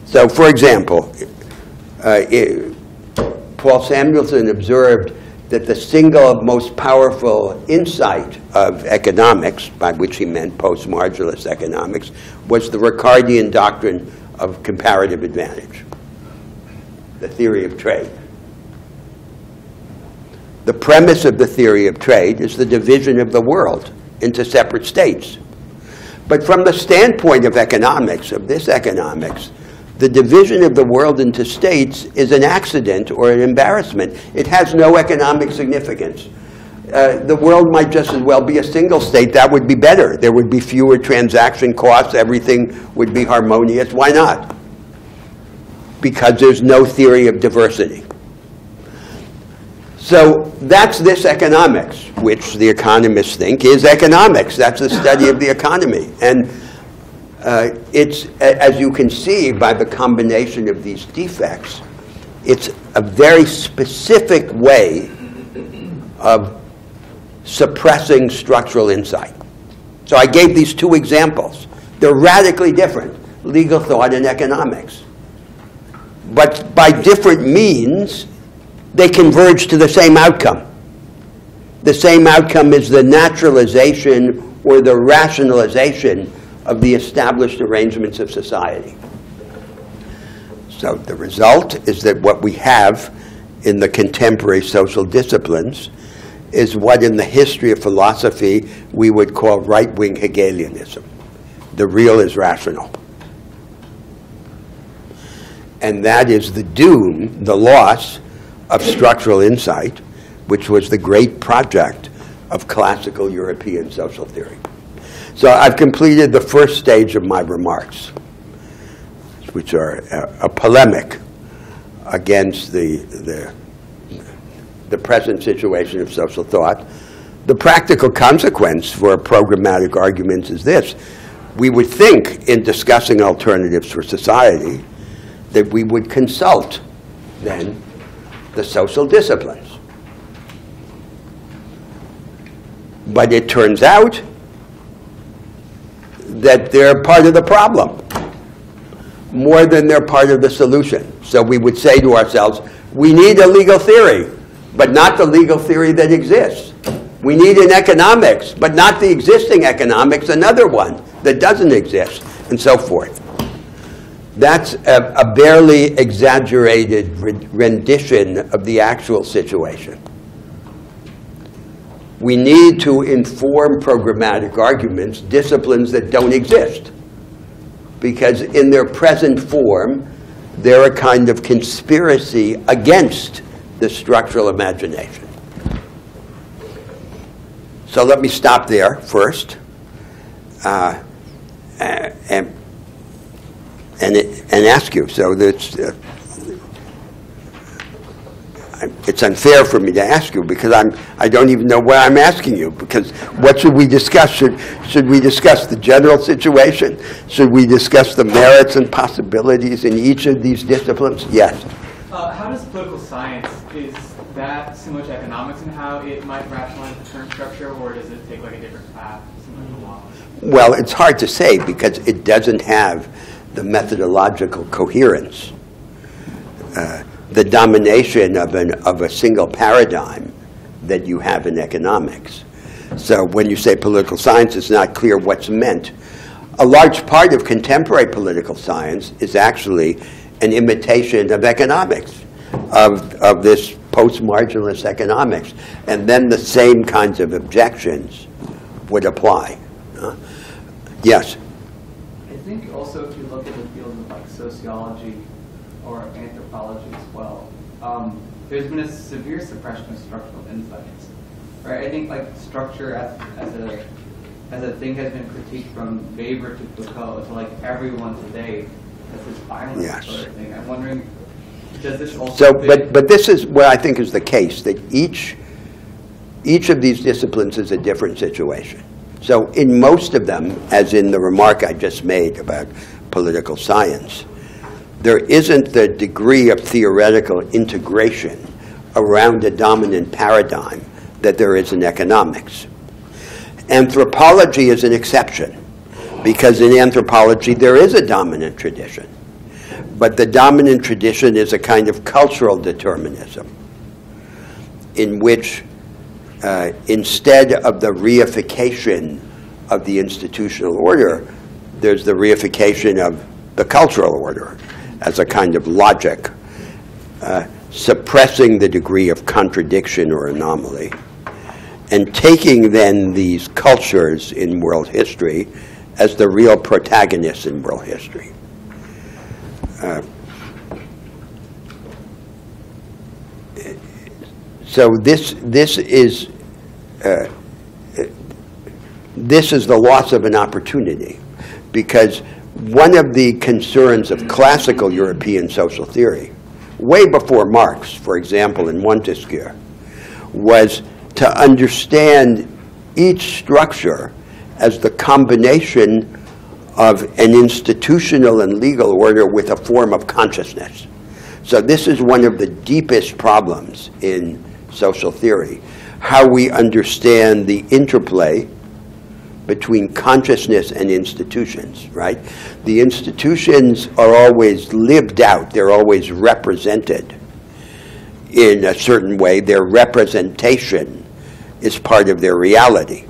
So, for example, Paul Samuelson observed that the single most powerful insight of economics, by which he meant post-marginalist economics, was the Ricardian doctrine of comparative advantage, the theory of trade. The premise of the theory of trade is the division of the world into separate states. But from the standpoint of economics, of this economics, the division of the world into states is an accident or an embarrassment. It has no economic significance. The world might just as well be a single state. That would be better. There would be fewer transaction costs. Everything would be harmonious. Why not? Because there's no theory of diversity. So that's this economics, which the economists think is economics. That's the study of the economy. And it's, as you can see by the combination of these defects, it's a very specific way of suppressing structural insight. So I gave these two examples. They're radically different, legal thought and economics. But by different means, they converge to the same outcome. The same outcome is the naturalization or the rationalization of the established arrangements of society. So the result is that what we have in the contemporary social disciplines is what in the history of philosophy we would call right-wing Hegelianism. The real is rational. And that is the doom, the loss of structural insight, which was the great project of classical European social theory. So I've completed the first stage of my remarks, which are a polemic against the present situation of social thought. The practical consequence for programmatic arguments is this. We would think, in discussing alternatives for society, that we would consult, then, the social disciplines. But it turns out that they're part of the problem. more than they're part of the solution. So we would say to ourselves, we need a legal theory, but not the legal theory that exists. We need an economics, but not the existing economics, another one that doesn't exist, and so forth. That's a barely exaggerated rendition of the actual situation. We need to inform programmatic arguments, disciplines that don't exist, because in their present form, they're a kind of conspiracy against the structural imagination. So let me stop there first, and ask you. So that's, it's unfair for me to ask you because I don't even know what I'm asking you. Because what should we discuss? Should we discuss the general situation? Should we discuss the merits and possibilities in each of these disciplines? Yes. How does political science, is that so much economics in how it might rationalize the term structure, or does it take like a different path, similar to law? Well, it's hard to say because it doesn't have the methodological coherence. The domination of a single paradigm that you have in economics. So when you say political science, it's not clear what's meant. A large part of contemporary political science is actually an imitation of economics, of this post-marginalist economics. And then the same kinds of objections would apply. Yes? I think also if you look at the field of like sociology or anthropology as well, there's been a severe suppression of structural insights. Right? I think like structure as a thing has been critiqued from Weber to Foucault to like everyone today as this violent sort of thing. I'm wondering, does this also but this is what I think is the case, that each of these disciplines is a different situation. So in most of them, as in the remark I just made about political science, there isn't the degree of theoretical integration around a dominant paradigm that there is in economics. Anthropology is an exception, because in anthropology there is a dominant tradition. But the dominant tradition is a kind of cultural determinism in which instead of the reification of the institutional order, there's the reification of the cultural order as a kind of logic, suppressing the degree of contradiction or anomaly, and taking then these cultures in world history as the real protagonists in world history. So this is the loss of an opportunity, because one of the concerns of classical European social theory, way before Marx, for example, in Montesquieu, was to understand each structure as the combination of an institutional and legal order with a form of consciousness. So this is one of the deepest problems in social theory, how we understand the interplay between consciousness and institutions, right? The institutions are always lived out, they're always represented in a certain way. Their representation is part of their reality.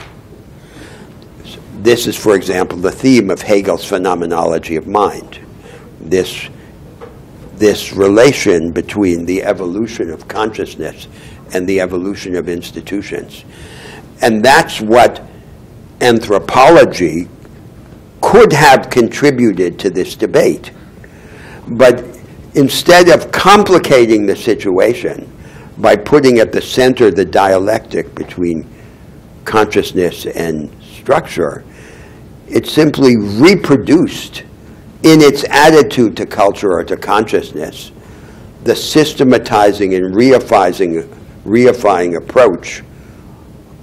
This is, for example, the theme of Hegel's phenomenology of mind. This relation between the evolution of consciousness and the evolution of institutions. And that's what anthropology could have contributed to this debate. But instead of complicating the situation by putting at the center the dialectic between consciousness and structure, it simply reproduced in its attitude to culture or to consciousness the systematizing and reifying approach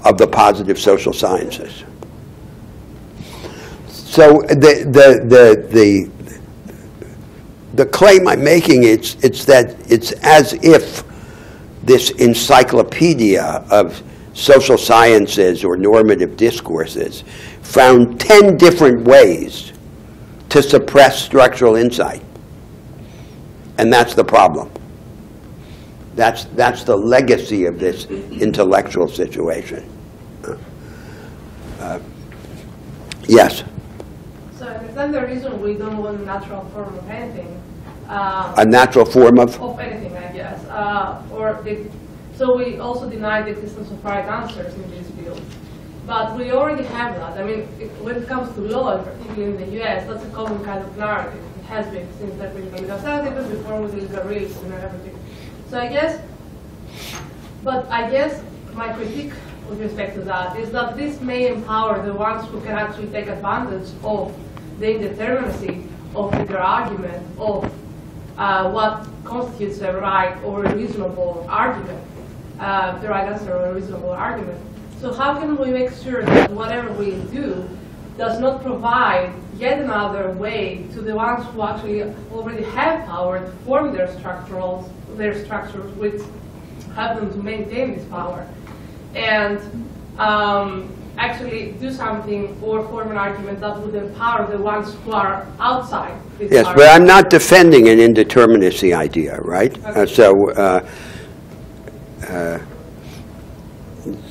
of the positive social sciences. So the claim I'm making it's that it's as if this encyclopedia of social sciences or normative discourses found 10 different ways to suppress structural insight. And that's the problem. That's the legacy of this intellectual situation. Yes? So I understand the reason we don't want a natural form of anything. A natural form of? Of anything, I guess. So we also deny the existence of right answers in this field. But we already have that. I mean, when it comes to law, particularly in the US, that's a common kind of narrative. It has been since there been legal studies, even before with legal realism and everything. So I guess my critique with respect to that is that this may empower the ones who can actually take advantage of the indeterminacy of their argument of what constitutes a right or a reasonable argument, the right answer or a reasonable argument. So how can we make sure that whatever we do does not provide yet another way to the ones who actually already have power to form their structures which help them to maintain this power, and actually do something or form an argument that would empower the ones who are outside this Yes, argument. but I'm not defending an indeterminacy idea, right? Okay. So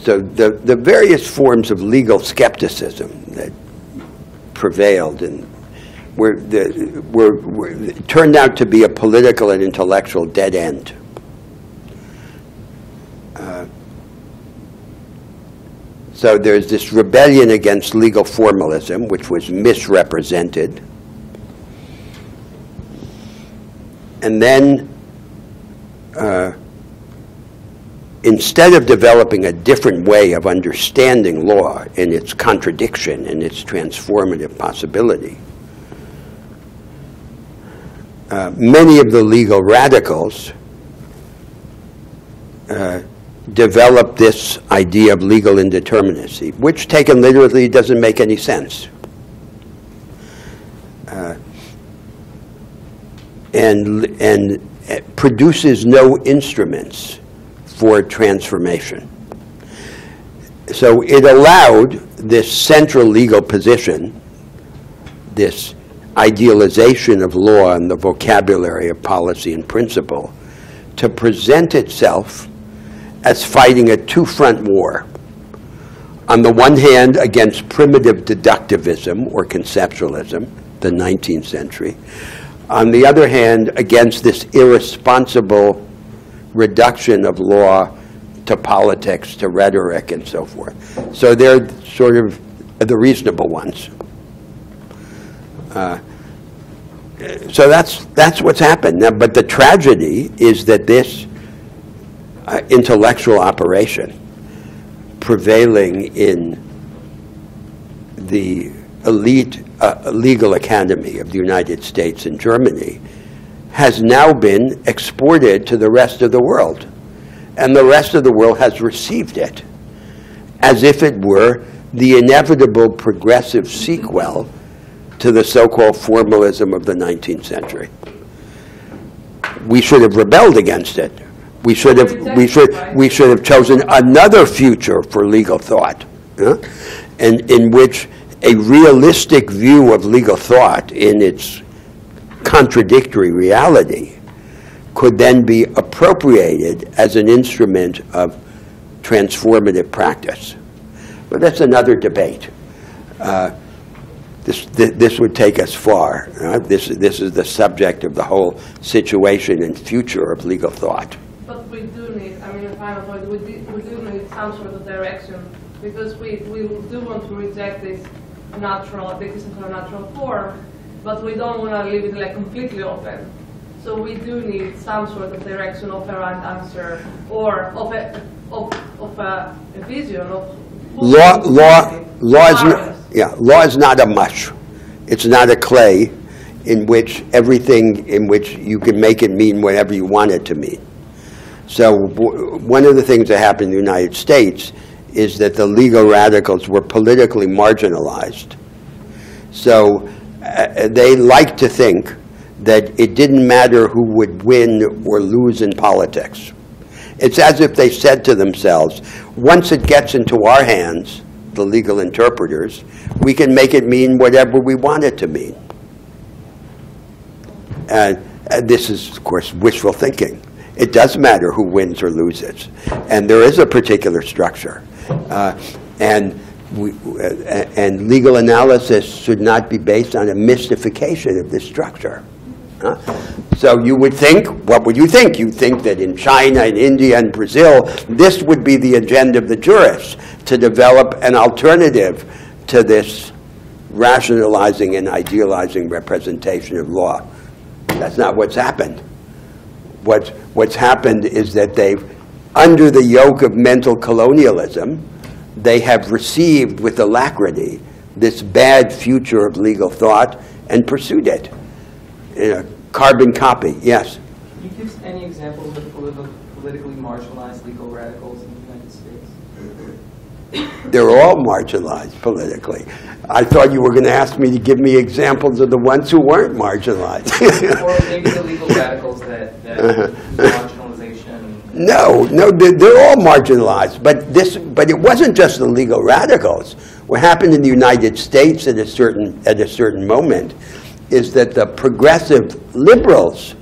the various forms of legal skepticism that prevailed and turned out to be a political and intellectual dead end. So there's this rebellion against legal formalism, which was misrepresented. And then, instead of developing a different way of understanding law in its contradiction and its transformative possibility, many of the legal radicals developed this idea of legal indeterminacy, which taken literally doesn't make any sense. And produces no instruments for transformation. So it allowed this central legal position, this idealization of law and the vocabulary of policy and principle, to present itself as fighting a two-front war. On the one hand, against primitive deductivism or conceptualism, the 19th century. On the other hand, against this irresponsible reduction of law to politics, to rhetoric, and so forth. So they're sort of the reasonable ones. So that's what's happened. Now, but the tragedy is that this intellectual operation prevailing in the elite legal academy of the United States and Germany has now been exported to the rest of the world. And the rest of the world has received it as if it were the inevitable progressive sequel to the so-called formalism of the 19th century. We should have rebelled against it. We should have chosen another future for legal thought, and in which a realistic view of legal thought in its contradictory reality could then be appropriated as an instrument of transformative practice. But that's another debate. This would take us far. This is the subject of the whole situation and future of legal thought. But we do need, I mean, final point, we do need some sort of direction, because we do want to reject this natural, the existence of a natural form, but we don't want to leave it like completely open. So we do need some sort of direction of a right answer, or of a vision of law is not a mush. It's not a clay in which you can make it mean whatever you want it to mean. So one of the things that happened in the United States is that the legal radicals were politically marginalized. So they like to think that it didn't matter who would win or lose in politics. It's as if they said to themselves, once it gets into our hands, the legal interpreters, we can make it mean whatever we want it to mean. This is, of course, wishful thinking. It does matter who wins or loses. And there is a particular structure. And legal analysis should not be based on a mystification of this structure. So you would think, what would you think? You'd think that in China and India and Brazil, this would be the agenda of the jurists, to develop an alternative to this rationalizing and idealizing representation of law. That's not what's happened. What's happened is that they've, under the yoke of mental colonialism, they have received with alacrity this bad future of legal thought and pursued it in a carbon copy. Yes? Can you give any examples of politically marginalized legal radicals in the United States? They're all marginalized politically. I thought you were going to ask me to give me examples of the ones who weren't marginalized. Or maybe the legal radicals that marginalization. No, they're all marginalized. But it wasn't just the legal radicals. What happened in the United States at a certain moment is that the progressive liberals,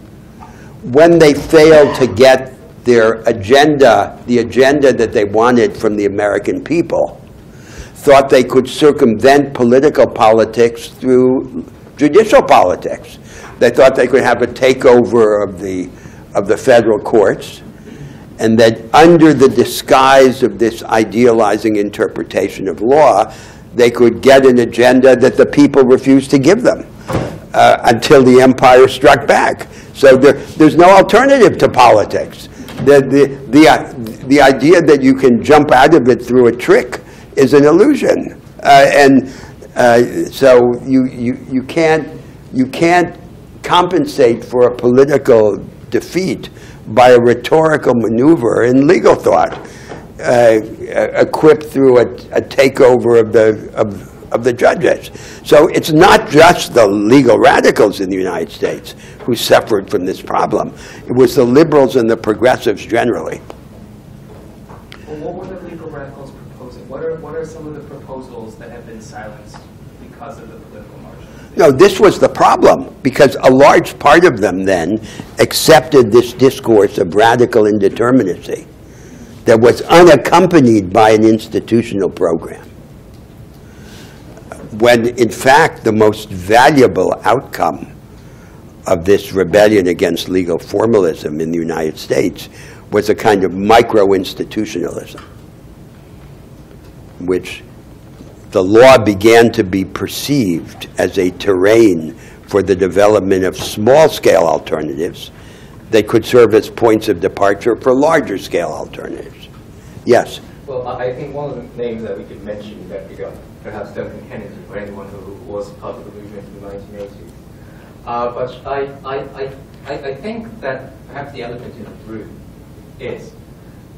when they failed to get their agenda, the agenda that they wanted from the American people, thought they could circumvent political politics through judicial politics. They thought they could have a takeover of the federal courts, and that under the disguise of this idealizing interpretation of law, they could get an agenda that the people refused to give them until the empire struck back. So there's no alternative to politics. The idea that you can jump out of it through a trick is an illusion, so you can't compensate for a political defeat by a rhetorical maneuver in legal thought, equipped through a takeover of the judges. So it's not just the legal radicals in the United States who suffered from this problem. It was the liberals and the progressives generally. Well, what were the legal radicals proposing? What are some of the proposals that have been silenced because of the political marginalization? No, this was the problem, because a large part of them then accepted this discourse of radical indeterminacy that was unaccompanied by an institutional program, when in fact the most valuable outcome of this rebellion against legal formalism in the United States was a kind of micro-institutionalism, which the law began to be perceived as a terrain for the development of small-scale alternatives that could serve as points of departure for larger-scale alternatives. Yes? Well, I think one of the names that we could mention in that regard, perhaps Duncan Kennedy, or anyone who was part of the movement in the 1980s. But I think that perhaps the elephant in the room is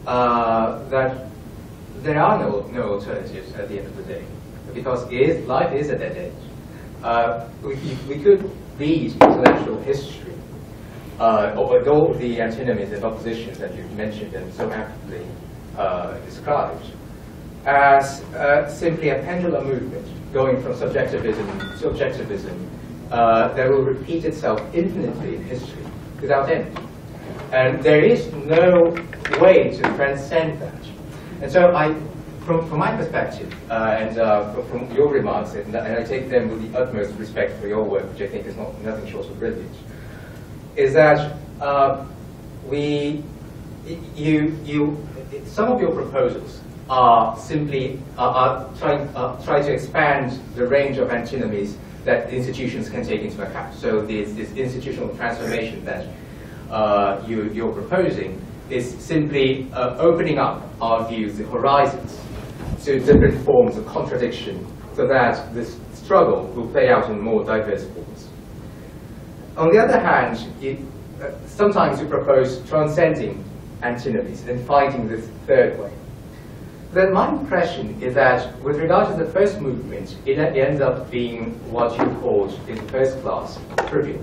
that there are no alternatives at the end of the day, because life is a dead end. We could read intellectual history of all the antinomies and oppositions that you've mentioned and so aptly described as simply a pendulum movement going from subjectivism to objectivism that will repeat itself infinitely in history without end. And there is no way to transcend that. And so from my perspective, and from your remarks, and I take them with the utmost respect for your work, which I think is nothing short of brilliant, is that some of your proposals are simply trying to expand the range of antinomies that institutions can take into account. So this institutional transformation that you're proposing is simply opening up our views, the horizons, to different forms of contradiction, so that this struggle will play out in more diverse forms. On the other hand, sometimes you propose transcending antinomies and finding this third way. Then my impression is that with regard to the first movement, it ends up being what you called in the first class trivial,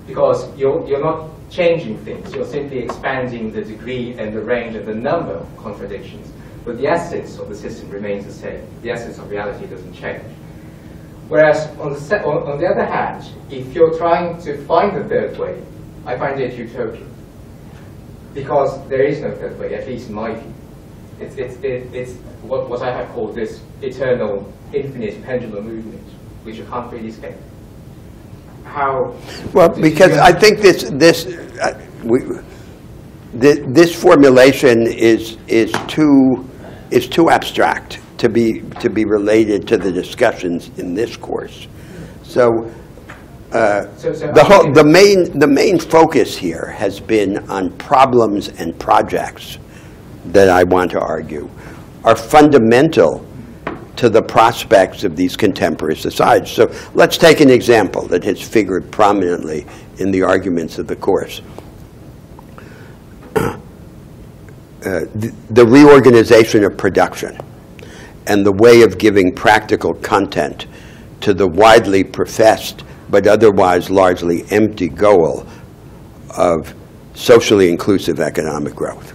because you're not changing things, you're simply expanding the degree and the range and the number of contradictions, but the essence of the system remains the same. The essence of reality doesn't change. Whereas on the other hand, if you're trying to find the third way, I find it utopian. Because there is no third way, at least in my view. It's what I have called this eternal, infinite pendulum movement, which you can't really escape. How? Well, because I think this formulation is too abstract to be related to the discussions in this course. So, the main focus here has been on problems and projects that I want to argue are fundamental to the prospects of these contemporary societies. So let's take an example that has figured prominently in the arguments of the course. The reorganization of production and the way of giving practical content to the widely professed but otherwise largely empty goal of socially inclusive economic growth.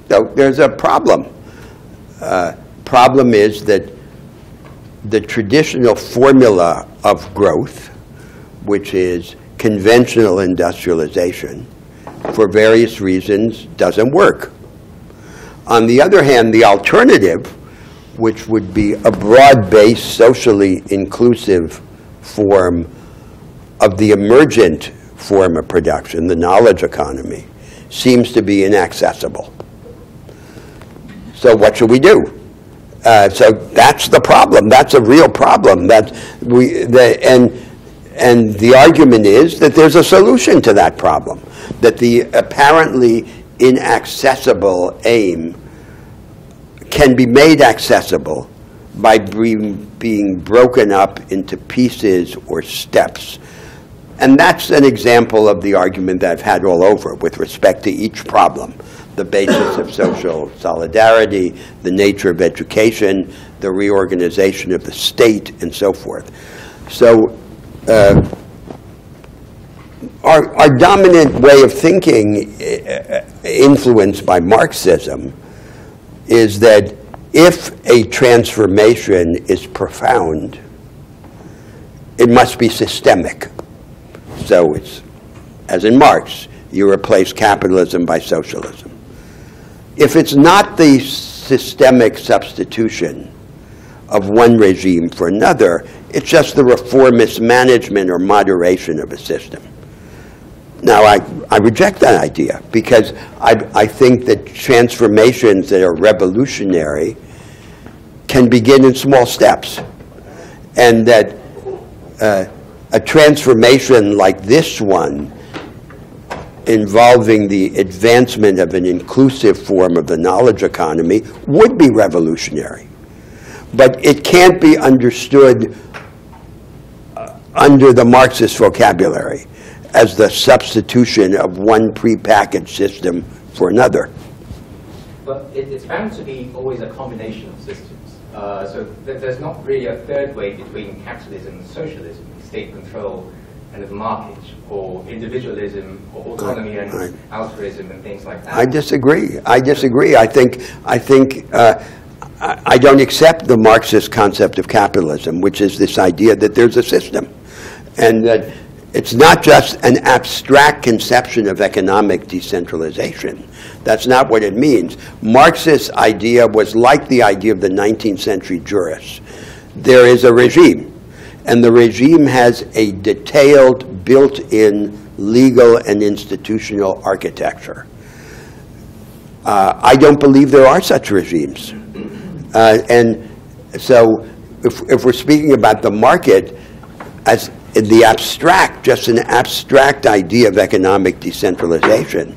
So there's a problem. Problem is that the traditional formula of growth, which is conventional industrialization, for various reasons doesn't work. On the other hand, the alternative, which would be a broad-based, socially inclusive form of the emergent form of production, the knowledge economy, seems to be inaccessible. So what should we do? So that's the problem. That's a real problem. And the argument is that there's a solution to that problem, that the apparently inaccessible aim can be made accessible by being broken up into pieces or steps. And that's an example of the argument that I've had all over with respect to each problem. The basis of social solidarity, the nature of education, the reorganization of the state, and so forth. So our dominant way of thinking, influenced by Marxism, is that if a transformation is profound, it must be systemic. So it's, as in Marx, you replace capitalism by socialism. If it's not the systemic substitution of one regime for another, it's just the reformist management or moderation of a system. Now, I reject that idea because I think that transformations that are revolutionary can begin in small steps, and that a transformation like this one, involving the advancement of an inclusive form of the knowledge economy, would be revolutionary. But it can't be understood under the Marxist vocabulary as the substitution of one prepackaged system for another. But it's bound to be always a combination of systems. So there's not really a third way between capitalism and socialism, state control and the market, or individualism, or autonomy and altruism, and things like that. I disagree. I think I don't accept the Marxist concept of capitalism, which is this idea that there's a system, and that it's not just an abstract conception of economic decentralization. That's not what it means. Marx's idea was like the idea of the 19th century jurists. There is a regime, and the regime has a detailed, built-in legal and institutional architecture. I don't believe there are such regimes. And so if we're speaking about the market as in the abstract, just an abstract idea of economic decentralization,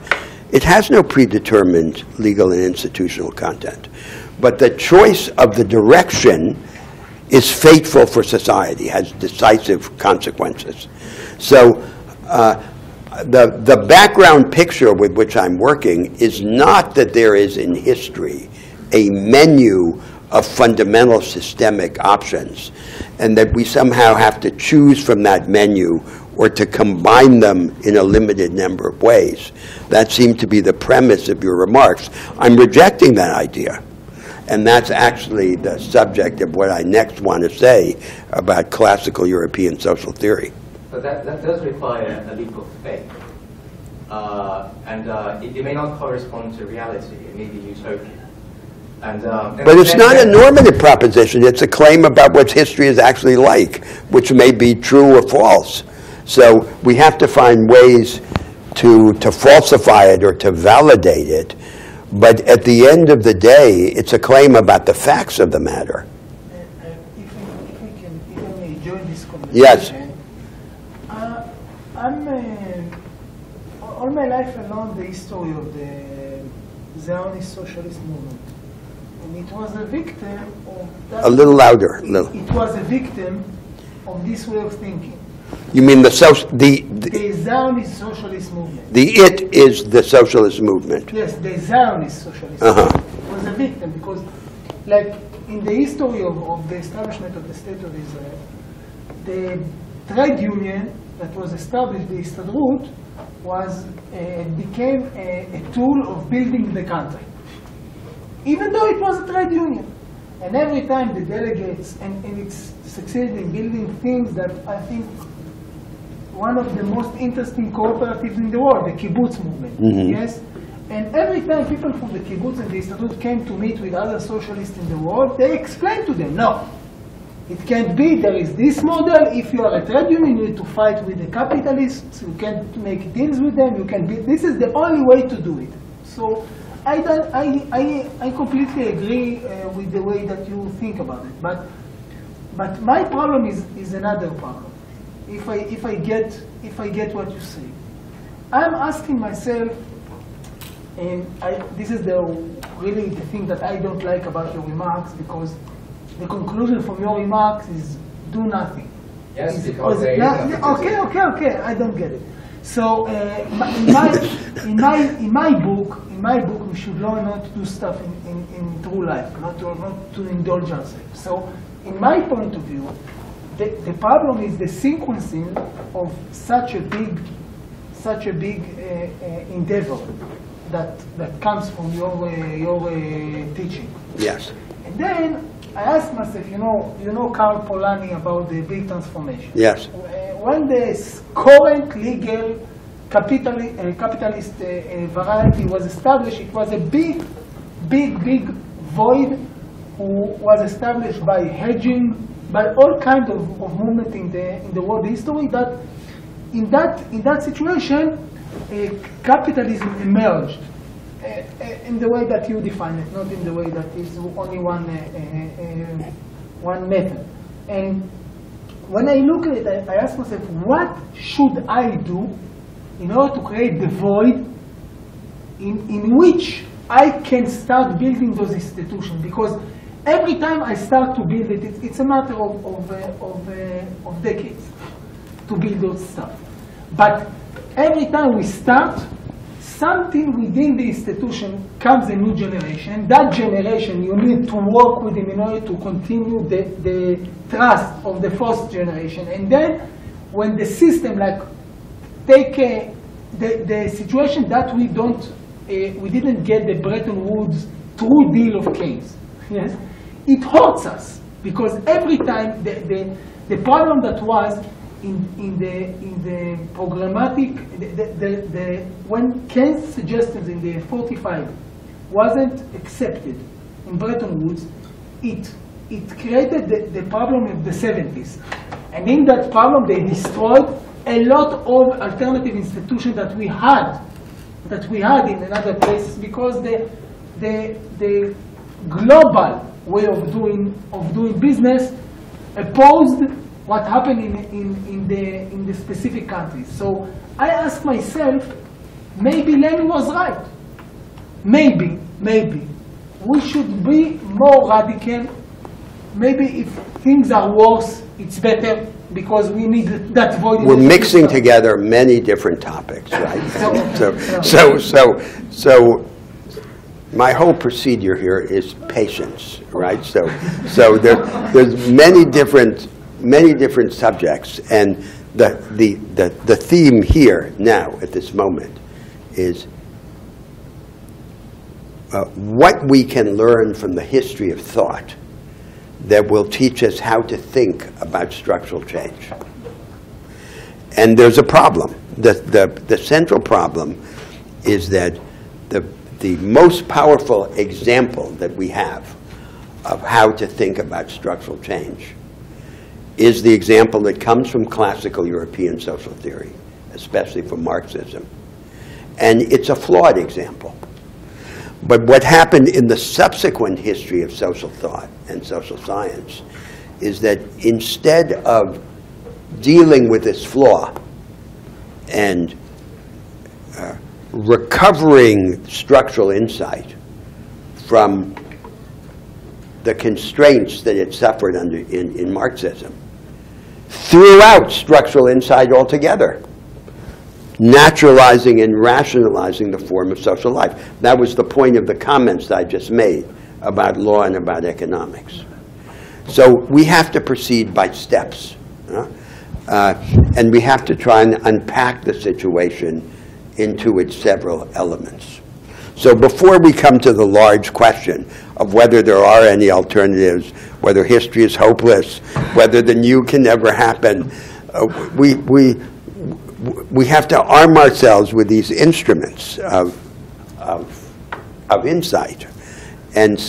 it has no predetermined legal and institutional content. But the choice of the direction is fateful for society, has decisive consequences. So the background picture with which I'm working is not that there is in history a menu of fundamental systemic options, and that we somehow have to choose from that menu or to combine them in a limited number of ways. That seemed to be the premise of your remarks. I'm rejecting that idea. And that's actually the subject of what I next want to say about classical European social theory. But that does require a leap of faith. It may not correspond to reality. It may be utopia. But it's not a normative proposition. It's a claim about what history is actually like, which may be true or false. So we have to find ways to falsify it or to validate it. But at the end of the day, it's a claim about the facts of the matter. If I may join this conversation. Yes. All my life I learned the history of the Zionist socialist movement. And it was a victim of that. A little louder. It was a victim of this way of thinking. You mean the Zionist socialist movement. it is the socialist movement. Yes, the Zionist socialist movement was a victim because, like, in the history of the establishment of the State of Israel, the trade union that was established, the Histadrut, became a tool of building the country, even though it was a trade union. And every time the delegates, and it's succeeded in building things that I think one of the most interesting cooperatives in the world, the kibbutz movement, yes? And every time people from the kibbutz and the Histadrut came to meet with other socialists in the world, they explained to them, no, it can't be, there is this model, if you are a trade union, you need to fight with the capitalists, you can't make deals with them, you can be, this is the only way to do it. So I completely agree with the way that you think about it, but my problem is another problem. If I get what you say, I'm asking myself, and this is really the thing that I don't like about your remarks, because the conclusion from your remarks is do nothing. Yes, because there is nothing. Okay, I don't get it. So in my book, we should learn not to do stuff in true life, not to indulge ourselves. So in my point of view, the problem is the sequencing of such a big endeavor that comes from your teaching. Yes. And then I asked myself, you know Karl Polanyi about the big transformation. Yes. When the current legal capitalist variety was established, it was a big void who was established by hedging, by all kinds of movement in the world history. That in that situation, capitalism emerged in the way that you define it, not in the way that is only one method. And when I look at it, I ask myself, what should I do in order to create the void in which I can start building those institutions? Because every time I start to build it, it's a matter of decades to build those stuff. But every time we start, something within the institution comes a new generation. That generation, you need to work with them in order to continue the trust of the first generation. And then when the system, like, take the situation that we didn't get the Bretton Woods true deal of Keynes, yes, it hurts us, because every time the problem that was in the programmatic, when Keynes' suggestions in the 45 wasn't accepted in Bretton Woods, it created the problem of the 70s. And in that problem, they destroyed a lot of alternative institutions that we had in other places, because the global way of doing business opposed what happened in the specific countries. So I ask myself, maybe Lenin was right. Maybe we should be more radical. Maybe if things are worse, it's better, because we need that void. We're mixing together many different topics, right? So my whole procedure here is patience, right? So there's many different subjects, and the theme here now at this moment is what we can learn from the history of thought that will teach us how to think about structural change. And there's a problem. the central problem is that the most powerful example that we have of how to think about structural change is the example that comes from classical European social theory, especially from Marxism. And it's a flawed example. But what happened in the subsequent history of social thought and social science is that instead of dealing with this flaw and recovering structural insight from the constraints that it suffered under in Marxism, threw out structural insight altogether, naturalizing and rationalizing the form of social life. That was the point of the comments that I just made about law and about economics. So we have to proceed by steps. And we have to try and unpack the situation into its several elements. So before we come to the large question of whether there are any alternatives, whether history is hopeless, whether the new can never happen, we have to arm ourselves with these instruments of insight and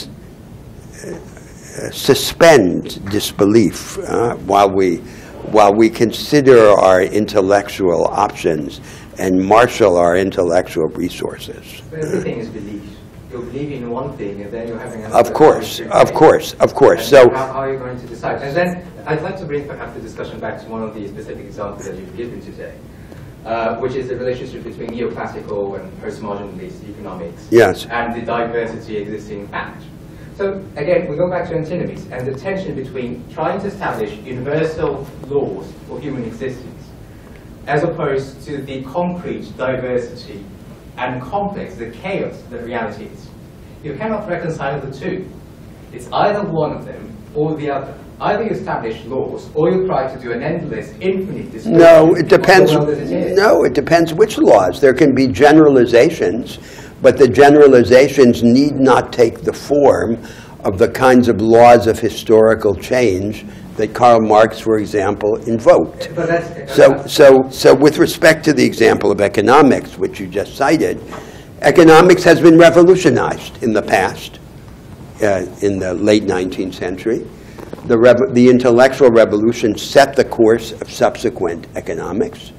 suspend disbelief while we consider our intellectual options and marshal our intellectual resources. But everything is belief. You're believing in one thing, and then you're having another. Of course. So how are you going to decide? And then I'd like to bring perhaps the discussion back to one of the specific examples that you've given today, which is the relationship between neoclassical and postmodernist economics. Yes. And the diversity existing in fact. So again, we go back to antinomies and the tension between trying to establish universal laws for human existence as opposed to the concrete diversity and complex, the chaos that reality is. You cannot reconcile the two. It's either one of them or the other. Either you establish laws or you try to do an endless, infinite description. No, it depends. Of the world as it is. No, it depends which laws. There can be generalizations, but the generalizations need not take the form of the kinds of laws of historical change that Karl Marx, for example, invoked. But that's, So with respect to the example of economics, which you just cited, economics has been revolutionized in the past, in the late 19th century. The intellectual revolution set the course of subsequent economics.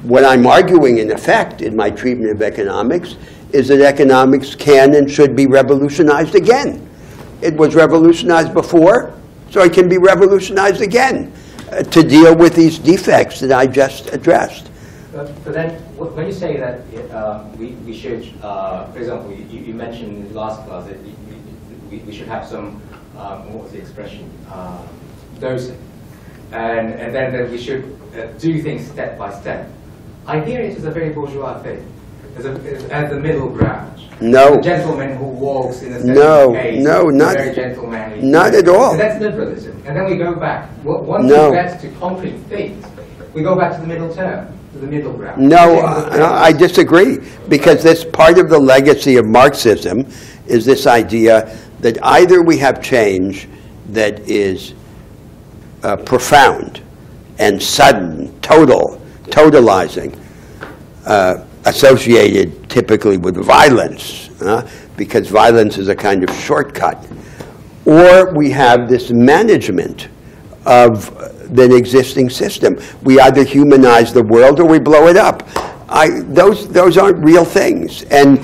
What I'm arguing, in effect, in my treatment of economics, is that economics can and should be revolutionized again. It was revolutionized before, so it can be revolutionized again to deal with these defects that I just addressed. But then, when you say that we should, for example, you mentioned in the last class that we should have some, what was the expression, dosing, and then that we should do things step by step. I hear it as a very bourgeois thing, as the middle ground. No. The gentleman who walks in a certain pace, very gentlemanly. Not at all. So that's liberalism. And then we go back. Once we get to concrete things, we go back to the middle term, to the middle ground. No, I disagree, because this part of the legacy of Marxism is this idea that either we have change that is profound and sudden, totalizing, associated typically with violence, because violence is a kind of shortcut, or we have this management of the existing system. We either humanize the world or we blow it up. Those aren't real things, and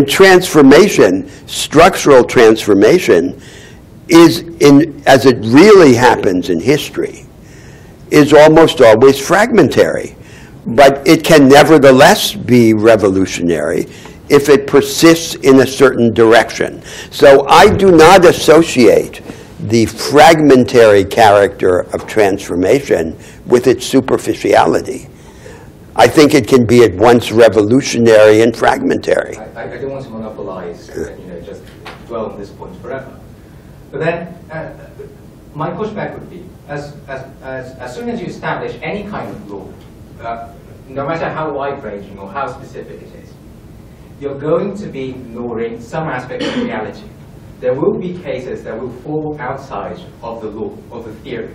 transformation, structural transformation, as it really happens in history, is almost always fragmentary, but it can nevertheless be revolutionary if it persists in a certain direction. So I do not associate the fragmentary character of transformation with its superficiality. I think it can be at once revolutionary and fragmentary. I don't want to monopolize, just dwell on this point forever. But then, my pushback would be, as soon as you establish any kind of law, no matter how wide-ranging or how specific it is, you're going to be ignoring some aspect of reality. There will be cases that will fall outside of the law, of the theory.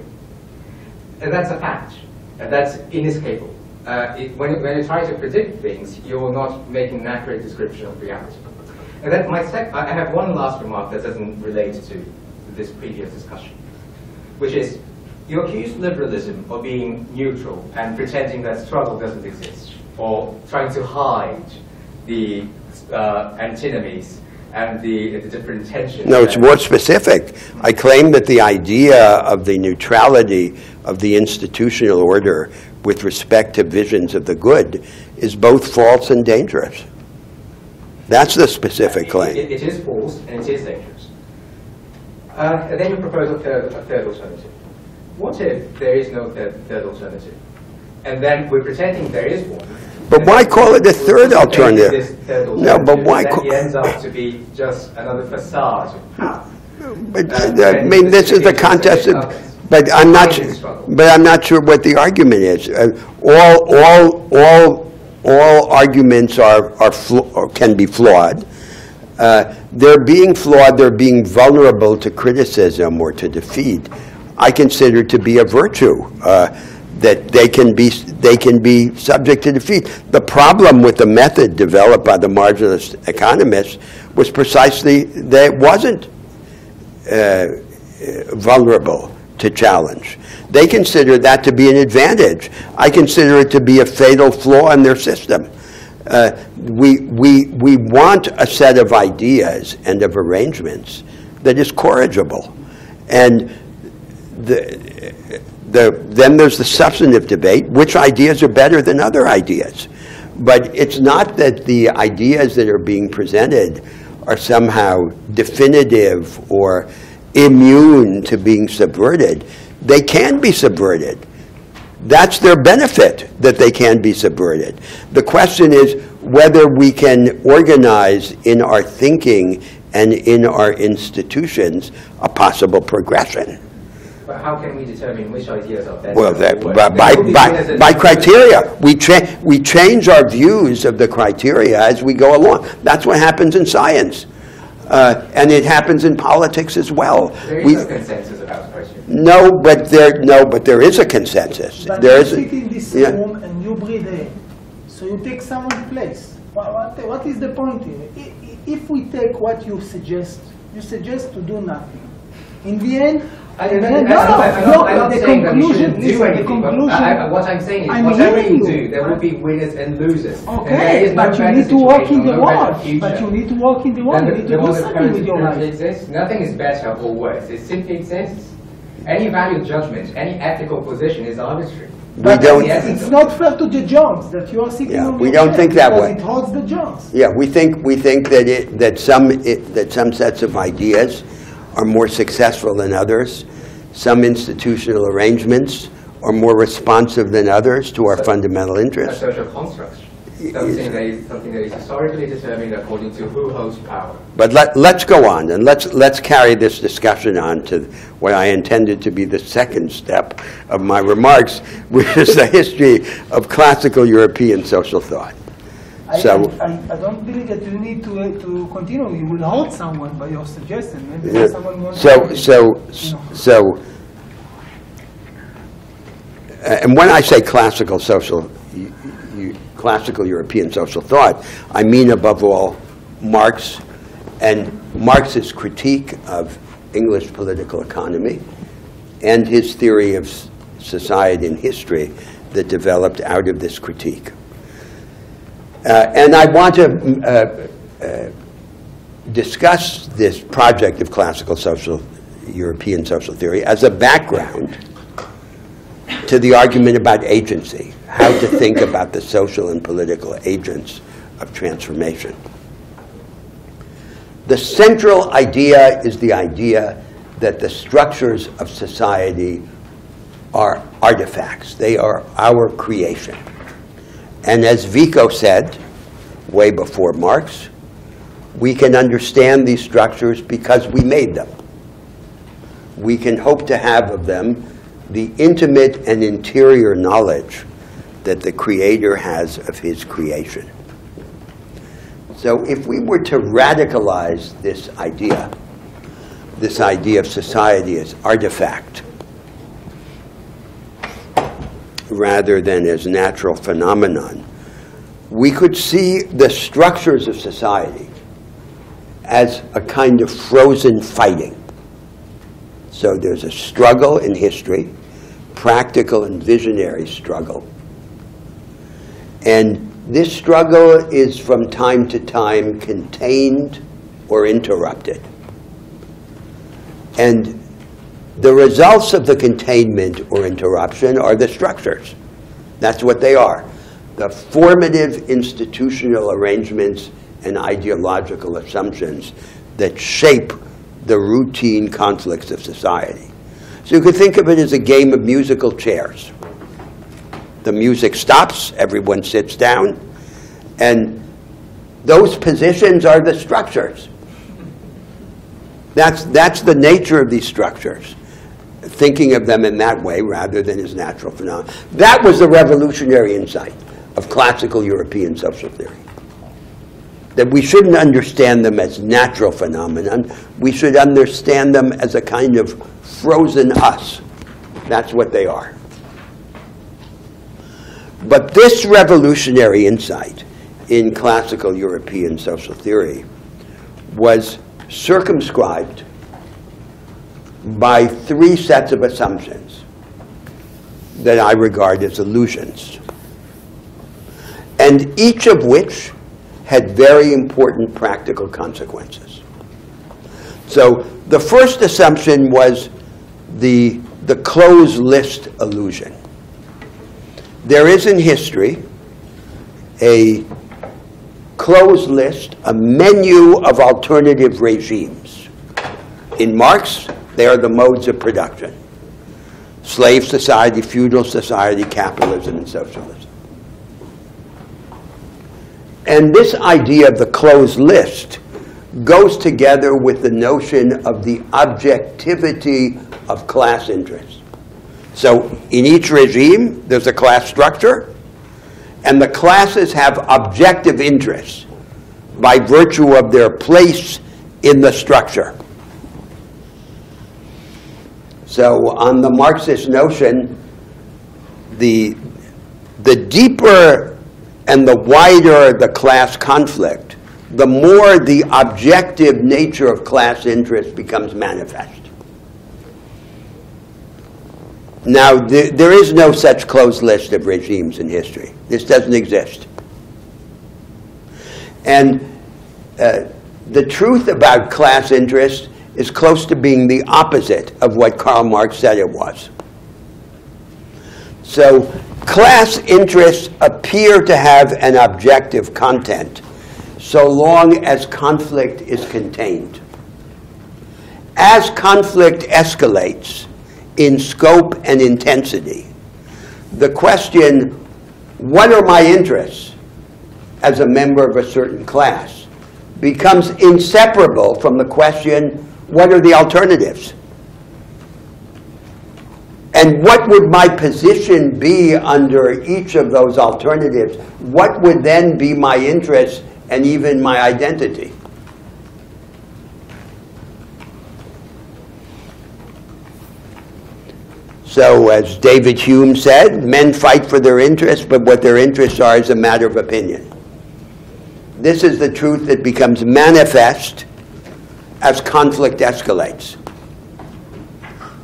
And that's a fact. And that's inescapable. When you try to predict things, you're not making an accurate description of reality. And then I have one last remark that doesn't relate to this previous discussion, which is you accuse liberalism of being neutral and pretending that struggle doesn't exist, or trying to hide the antinomies and the different tensions. No, it's more specific. I claim that the idea of the neutrality of the institutional order with respect to visions of the good is both false and dangerous. That's the specific claim. It is false and it is dangerous. And then you propose a third alternative. What if there is no third alternative? And then we're pretending there is one. But why call it a third alternative? No, but why call it? Then it ends up to be just another facade of power. But I mean, this is the contest of. But I'm not sure what the argument is. All arguments can be flawed. They're being flawed. They're being vulnerable to criticism or to defeat. I consider to be a virtue that they can be subject to defeat. The problem with the method developed by the marginalist economists was precisely that it wasn't vulnerable to challenge. They consider that to be an advantage. I consider it to be a fatal flaw in their system. We want a set of ideas and of arrangements that is corrigible. And then there's the substantive debate, which ideas are better than other ideas. But it's not that the ideas that are being presented are somehow definitive or immune to being subverted. They can be subverted. That's their benefit, that they can be subverted. The question is whether we can organize in our thinking and in our institutions a possible progression. But how can we determine which ideas are better? Well, by criteria. We change our views of the criteria as we go along. That's what happens in science. And it happens in politics as well. There is no consensus about criteria. No, but there is a consensus. But there you is sit in this room and you breathe in, so you take someone's place. What is the point here? If we take what you suggest to do nothing. In the end, I'm not saying that we shouldn't do anything, but what I'm saying is whatever you do, there will be winners and losers. Okay, but you need to work in the world. But you need to work in the world. You need to do something with your life. Nothing is better or worse. It simply exists. Any value judgment, any ethical position is arbitrary. It's not fair to the Jones that you are sitting on. We don't think that way. It holds the Jones. Yeah, we think that some sets of ideas are more successful than others. Some institutional arrangements are more responsive than others to our fundamental interests. A social construct. Something that is historically determined according to who holds power. But let's go on, and let's carry this discussion on to what I intended to be the second step of my remarks, which is the history of classical European social thought. I don't believe that you need to continue. You will hold someone by your suggestion. Maybe someone wants and when I say classical European social thought, I mean above all Marx and Marx's critique of English political economy and his theory of society and history that developed out of this critique. And I want to discuss this project of classical European social theory as a background to the argument about agency, how to think about the social and political agents of transformation. The central idea is the idea that the structures of society are artifacts. They are our creation. And as Vico said, way before Marx, we can understand these structures because we made them. We can hope to have of them the intimate and interior knowledge that the Creator has of His creation. So if we were to radicalize this idea of society as artifact, rather than as natural phenomenon, we could see the structures of society as a kind of frozen fighting. So there's a struggle in history, practical and visionary struggle. And this struggle is from time to time contained or interrupted. And the results of the containment or interruption are the structures. That's what they are. The formative institutional arrangements and ideological assumptions that shape the routine conflicts of society. So you could think of it as a game of musical chairs. The music stops, everyone sits down, and those positions are the structures. That's the nature of these structures, thinking of them in that way rather than as natural phenomena. That was the revolutionary insight of classical European social theory. That we shouldn't understand them as natural phenomenon, we should understand them as a kind of frozen us. That's what they are. But this revolutionary insight in classical European social theory was circumscribed by three sets of assumptions that I regard as illusions, and each of which had very important practical consequences. So the first assumption was the closed list illusion. There is in history a closed list, a menu of alternative regimes. In Marx, they are the modes of production: slave society, feudal society, capitalism, and socialism. And this idea of the closed list goes together with the notion of the objectivity of class interests. So in each regime, there's a class structure, and the classes have objective interests by virtue of their place in the structure. So on the Marxist notion, the deeper and the wider the class conflict, the more the objective nature of class interest becomes manifest. Now, there is no such closed list of regimes in history. This doesn't exist. And the truth about class interest is close to being the opposite of what Karl Marx said it was. So class interests appear to have an objective content so long as conflict is contained. As conflict escalates in scope and intensity, the question, what are my interests as a member of a certain class, becomes inseparable from the question, what are the alternatives? And what would my position be under each of those alternatives? What would then be my interest and even my identity? So, as David Hume said, men fight for their interests, but what their interests are is a matter of opinion. This is the truth that becomes manifest as conflict escalates.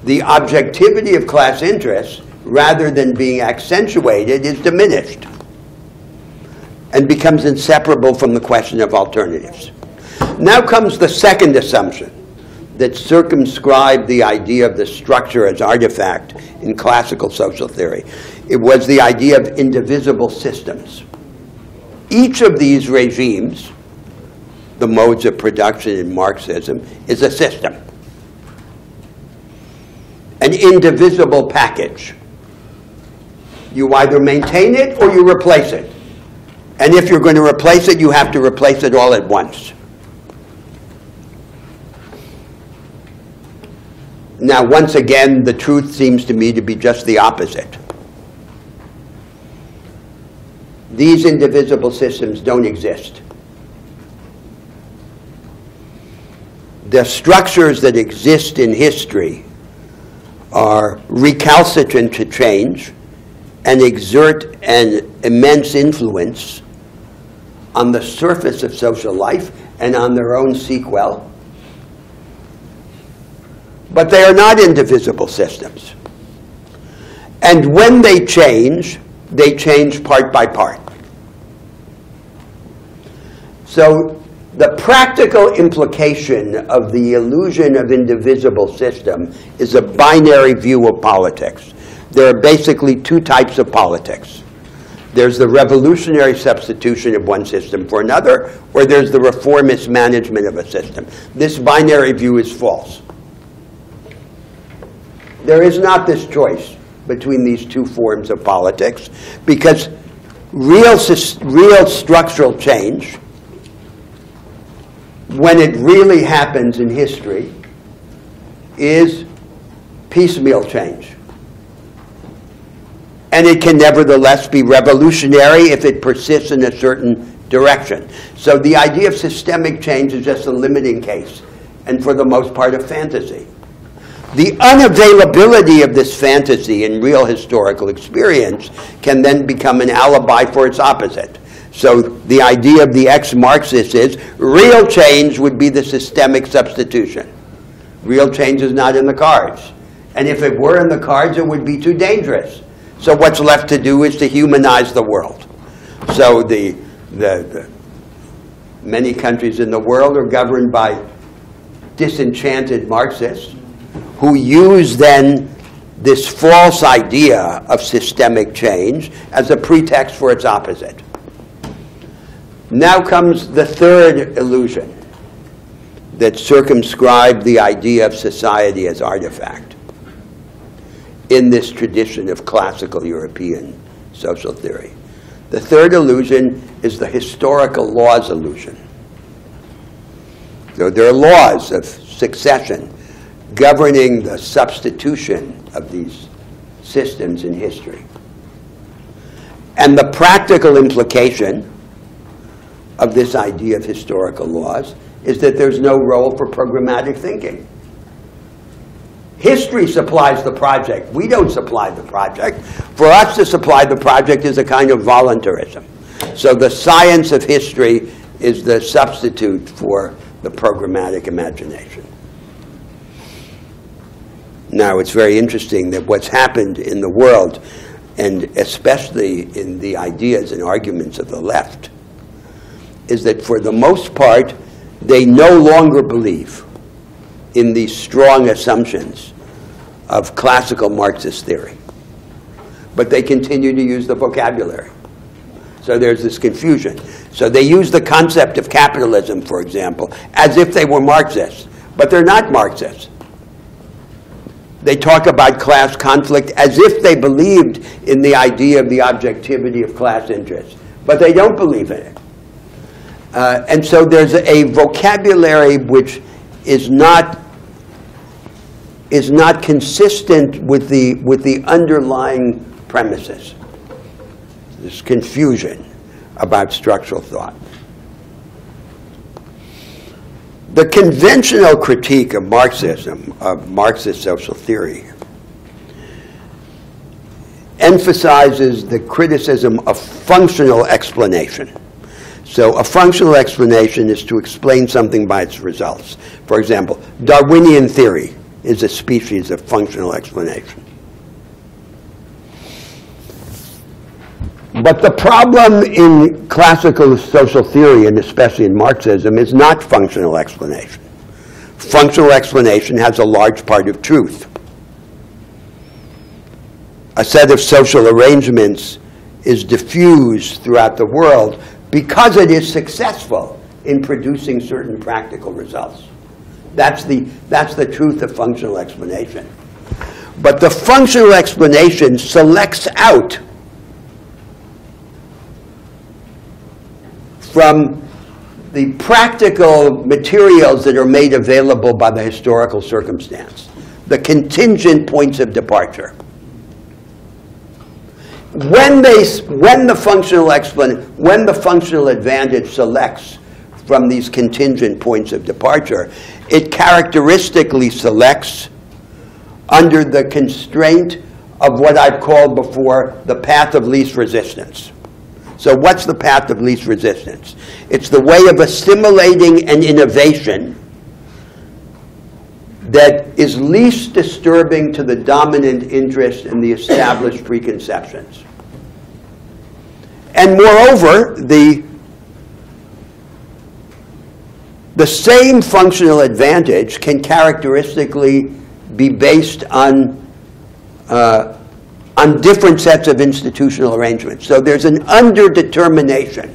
The objectivity of class interests, rather than being accentuated, is diminished and becomes inseparable from the question of alternatives. Now comes the second assumption that circumscribed the idea of the structure as artifact in classical social theory. It was the idea of indivisible systems. Each of these regimes, the modes of production in Marxism, is a system, an indivisible package. You either maintain it or you replace it. And if you're going to replace it, you have to replace it all at once. Now, once again, the truth seems to me to be just the opposite. These indivisible systems don't exist. The structures that exist in history are recalcitrant to change and exert an immense influence on the surface of social life and on their own sequel. But they are not indivisible systems. And when they change part by part. So the practical implication of the illusion of indivisible system is a binary view of politics. There are basically two types of politics. There's the revolutionary substitution of one system for another, or there's the reformist management of a system. This binary view is false. There is not this choice between these two forms of politics, because real structural change, when it really happens in history, is piecemeal change. And it can nevertheless be revolutionary if it persists in a certain direction. So the idea of systemic change is just a limiting case, and for the most part a fantasy. The unavailability of this fantasy in real historical experience can then become an alibi for its opposite. So the idea of the ex-Marxist is real change would be the systemic substitution. Real change is not in the cards. And if it were in the cards, it would be too dangerous. So what's left to do is to humanize the world. So the many countries in the world are governed by disenchanted Marxists who use then this false idea of systemic change as a pretext for its opposite. Now comes the third illusion that circumscribed the idea of society as artifact in this tradition of classical European social theory. The third illusion is the historical laws illusion. So there are laws of succession governing the substitution of these systems in history. And the practical implication of this idea of historical laws is that there's no role for programmatic thinking. History supplies the project. We don't supply the project. For us to supply the project is a kind of voluntarism. So the science of history is the substitute for the programmatic imagination. Now, it's very interesting that what's happened in the world, and especially in the ideas and arguments of the left, is that for the most part, they no longer believe in these strong assumptions of classical Marxist theory. But they continue to use the vocabulary. So there's this confusion. So they use the concept of capitalism, for example, as if they were Marxists. But they're not Marxists. They talk about class conflict as if they believed in the idea of the objectivity of class interests. But they don't believe in it. And so there's a vocabulary which is not consistent with the underlying premises. There's confusion about structural thought. The conventional critique of Marxism, of Marxist social theory, emphasizes the criticism of functional explanation. So a functional explanation is to explain something by its results. For example, Darwinian theory is a species of functional explanation. But the problem in classical social theory, and especially in Marxism, is not functional explanation. Functional explanation has a large part of truth. A set of social arrangements is diffused throughout the world because it is successful in producing certain practical results. That's the truth of functional explanation. But the functional explanation selects out from the practical materials that are made available by the historical circumstance, the contingent points of departure. When the functional advantage selects from these contingent points of departure, it characteristically selects under the constraint of what I've called before the path of least resistance. So what's the path of least resistance? It's the way of assimilating an innovation that is least disturbing to the dominant interest in the established preconceptions. And moreover, the same functional advantage can characteristically be based on different sets of institutional arrangements. So there's an underdetermination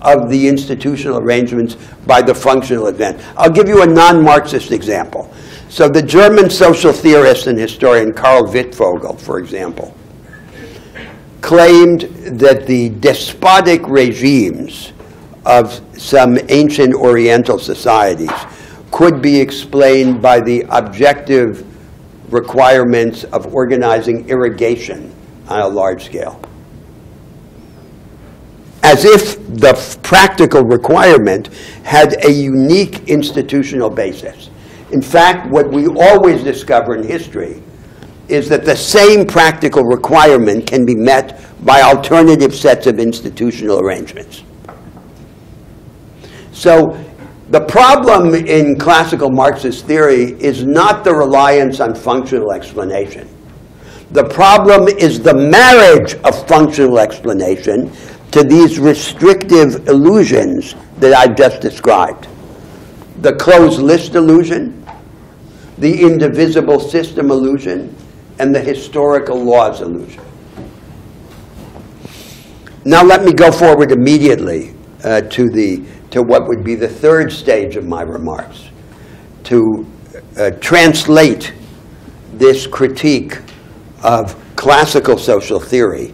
of the institutional arrangements by the functional advantage. I'll give you a non-Marxist example. So the German social theorist and historian Karl Wittfogel, for example, claimed that the despotic regimes of some ancient Oriental societies could be explained by the objective requirements of organizing irrigation on a large scale. As if the practical requirement had a unique institutional basis. In fact, what we always discover in history is that the same practical requirement can be met by alternative sets of institutional arrangements. So the problem in classical Marxist theory is not the reliance on functional explanation. The problem is the marriage of functional explanation to these restrictive illusions that I've just described. The closed list illusion, the indivisible system illusion, and the historical laws illusion. Now let me go forward immediately to what would be the third stage of my remarks, to translate this critique of classical social theory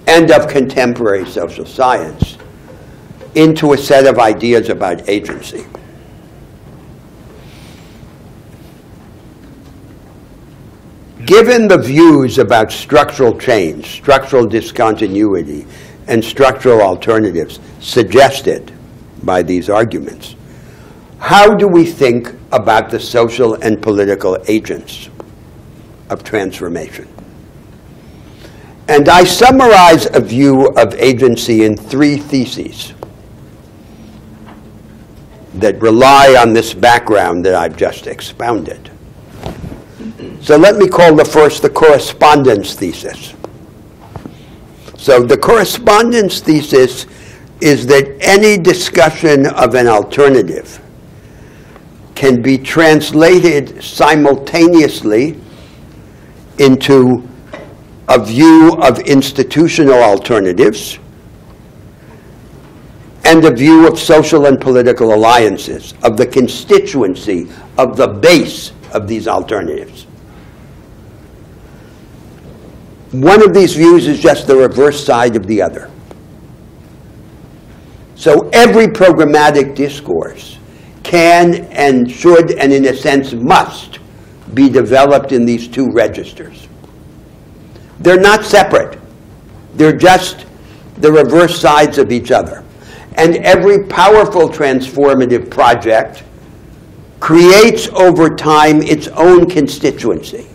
and of contemporary social science into a set of ideas about agency. Given the views about structural change, structural discontinuity, and structural alternatives suggested by these arguments, how do we think about the social and political agents of transformation? And I summarize a view of agency in three theses that rely on this background that I've just expounded. So let me call the first the correspondence thesis. So the correspondence thesis is that any discussion of an alternative can be translated simultaneously into a view of institutional alternatives and a view of social and political alliances, of the constituency, of the base of these alternatives. One of these views is just the reverse side of the other. So every programmatic discourse can and should and in a sense must be developed in these two registers. They're not separate. They're just the reverse sides of each other. And every powerful transformative project creates over time its own constituency.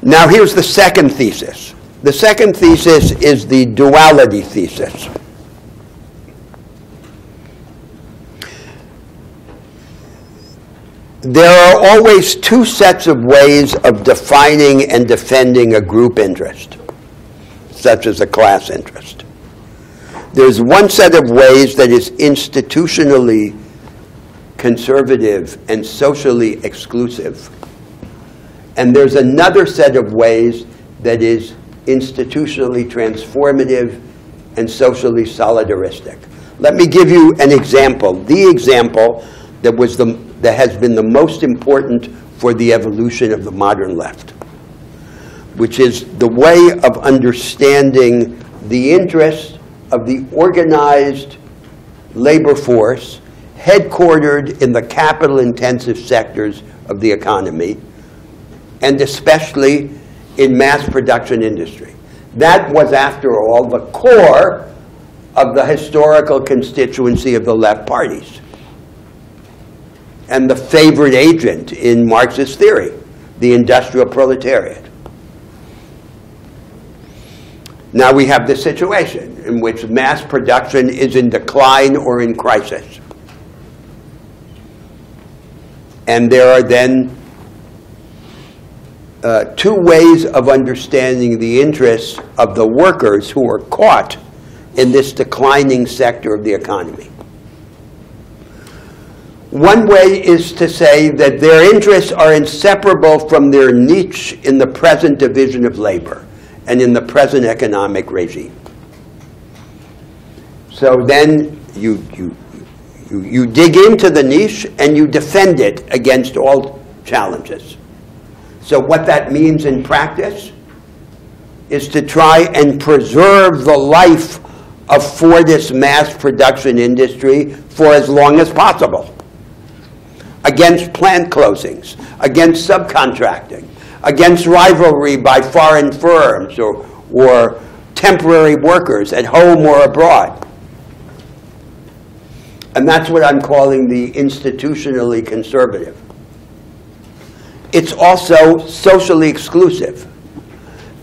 Now here's the second thesis. The second thesis is the duality thesis. There are always two sets of ways of defining and defending a group interest, such as a class interest. There's one set of ways that is institutionally conservative and socially exclusive. And there's another set of ways that is institutionally transformative and socially solidaristic. Let me give you an example. The example that has been the most important for the evolution of the modern left, which is the way of understanding the interests of the organized labor force headquartered in the capital-intensive sectors of the economy, and especially in mass production industry. That was, after all, the core of the historical constituency of the left parties. and the favored agent in Marxist theory, the industrial proletariat. Now we have this situation in which mass production is in decline or in crisis. And there are then two ways of understanding the interests of the workers who are caught in this declining sector of the economy. One way is to say that their interests are inseparable from their niche in the present division of labor and in the present economic regime. So then you dig into the niche and you defend it against all challenges. So what that means in practice is to try and preserve the life for this mass production industry for as long as possible, against plant closings, against subcontracting, against rivalry by foreign firms or temporary workers at home or abroad. And that's what I'm calling the institutionally conservative. It's also socially exclusive,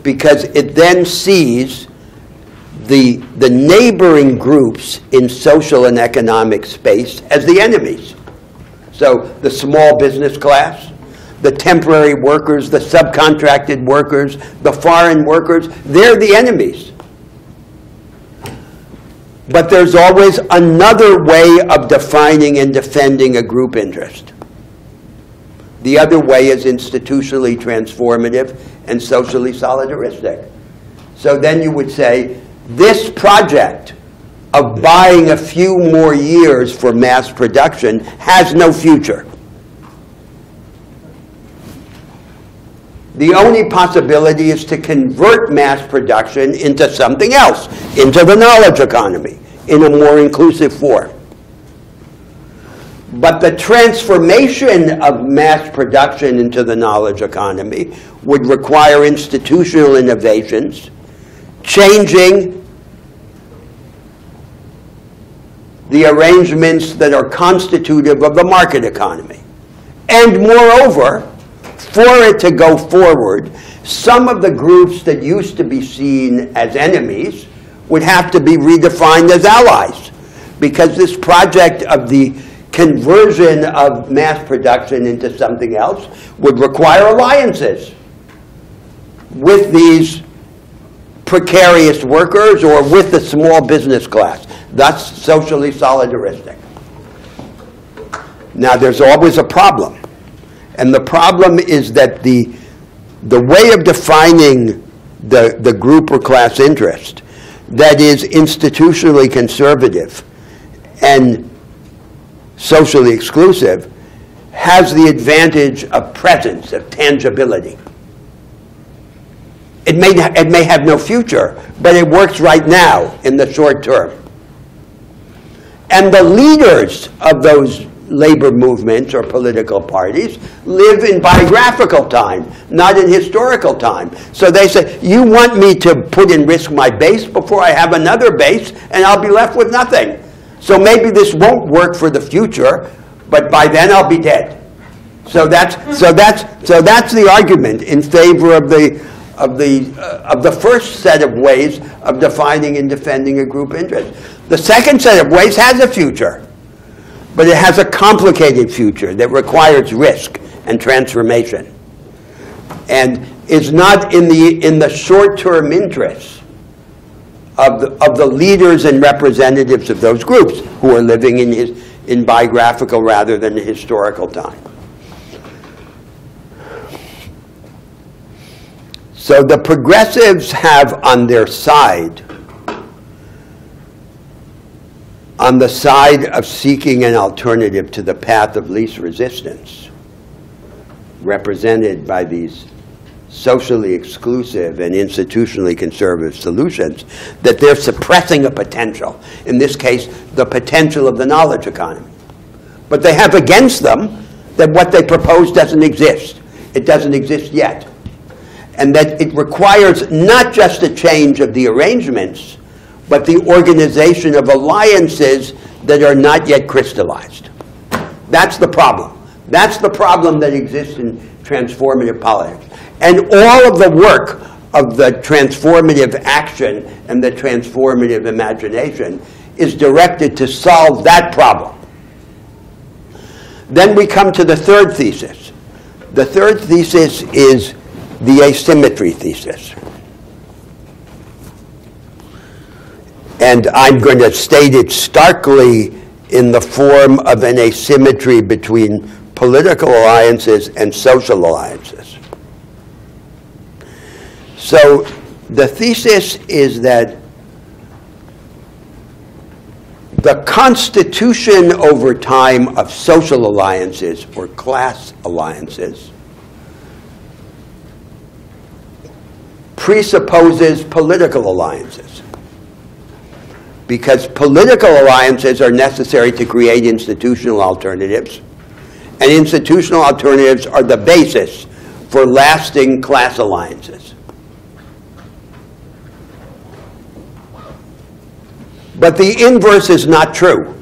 because it then sees the neighboring groups in social and economic space as the enemies. So the small business class, the temporary workers, the subcontracted workers, the foreign workers, they're the enemies. But there's always another way of defining and defending a group interest. The other way is institutionally transformative and socially solidaristic. So then you would say, this project of buying a few more years for mass production has no future. The only possibility is to convert mass production into something else, into the knowledge economy, in a more inclusive form. But the transformation of mass production into the knowledge economy would require institutional innovations, changing the arrangements that are constitutive of the market economy. And moreover, for it to go forward, some of the groups that used to be seen as enemies would have to be redefined as allies, because this project of the conversion of mass production into something else would require alliances with these precarious workers or with the small business class. That's socially solidaristic. Now, there's always a problem. And the problem is that the way of defining the group or class interest that is institutionally conservative and socially exclusive has the advantage of presence, of tangibility. It may have no future, but it works right now in the short term. And the leaders of those labor movements or political parties live in biographical time, not in historical time. So they say, you want me to put in risk my base before I have another base, and I'll be left with nothing. So maybe this won't work for the future, but by then I'll be dead. So that's the argument in favor of the first set of ways of defining and defending a group interest. The second set of ways has a future, but it has a complicated future that requires risk and transformation, and is not in the short-term interests of the leaders and representatives of those groups who are living in biographical rather than historical time. So the progressives have on their side, on the side of seeking an alternative to the path of least resistance, represented by these socially exclusive and institutionally conservative solutions, that they're suppressing a potential, in this case, the potential of the knowledge economy. But they have against them that what they propose doesn't exist. It doesn't exist yet. And that it requires not just a change of the arrangements, but the organization of alliances that are not yet crystallized. That's the problem. That's the problem that exists in transformative politics. And all of the work of the transformative action and the transformative imagination is directed to solve that problem. Then we come to the third thesis. The third thesis is the asymmetry thesis. And I'm going to state it starkly in the form of an asymmetry between political alliances and social alliances. So the thesis is that the constitution over time of social alliances or class alliances presupposes political alliances, because political alliances are necessary to create institutional alternatives, and institutional alternatives are the basis for lasting class alliances. But the inverse is not true.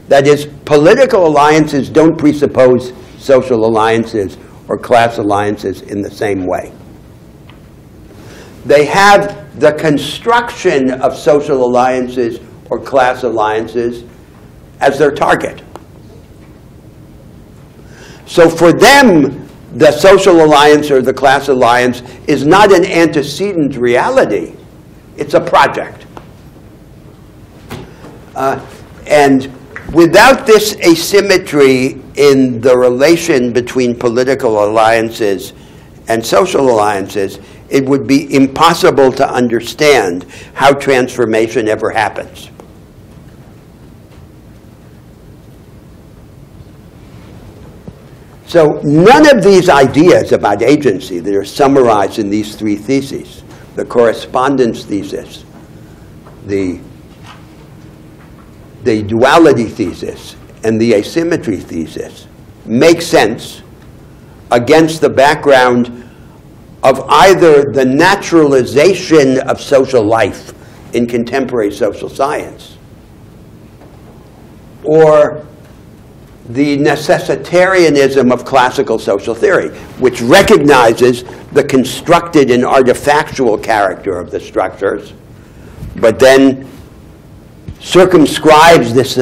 That is, political alliances don't presuppose social alliances or class alliances in the same way. They have the construction of social alliances or class alliances as their target. So for them, the social alliance or the class alliance is not an antecedent reality. It's a project. And without this asymmetry in the relation between political alliances and social alliances, it would be impossible to understand how transformation ever happens. So none of these ideas about agency that are summarized in these three theses, the correspondence thesis, the duality thesis, and the asymmetry thesis, make sense against the background of either the naturalization of social life in contemporary social science or the necessitarianism of classical social theory, which recognizes the constructed and artifactual character of the structures, but then circumscribes this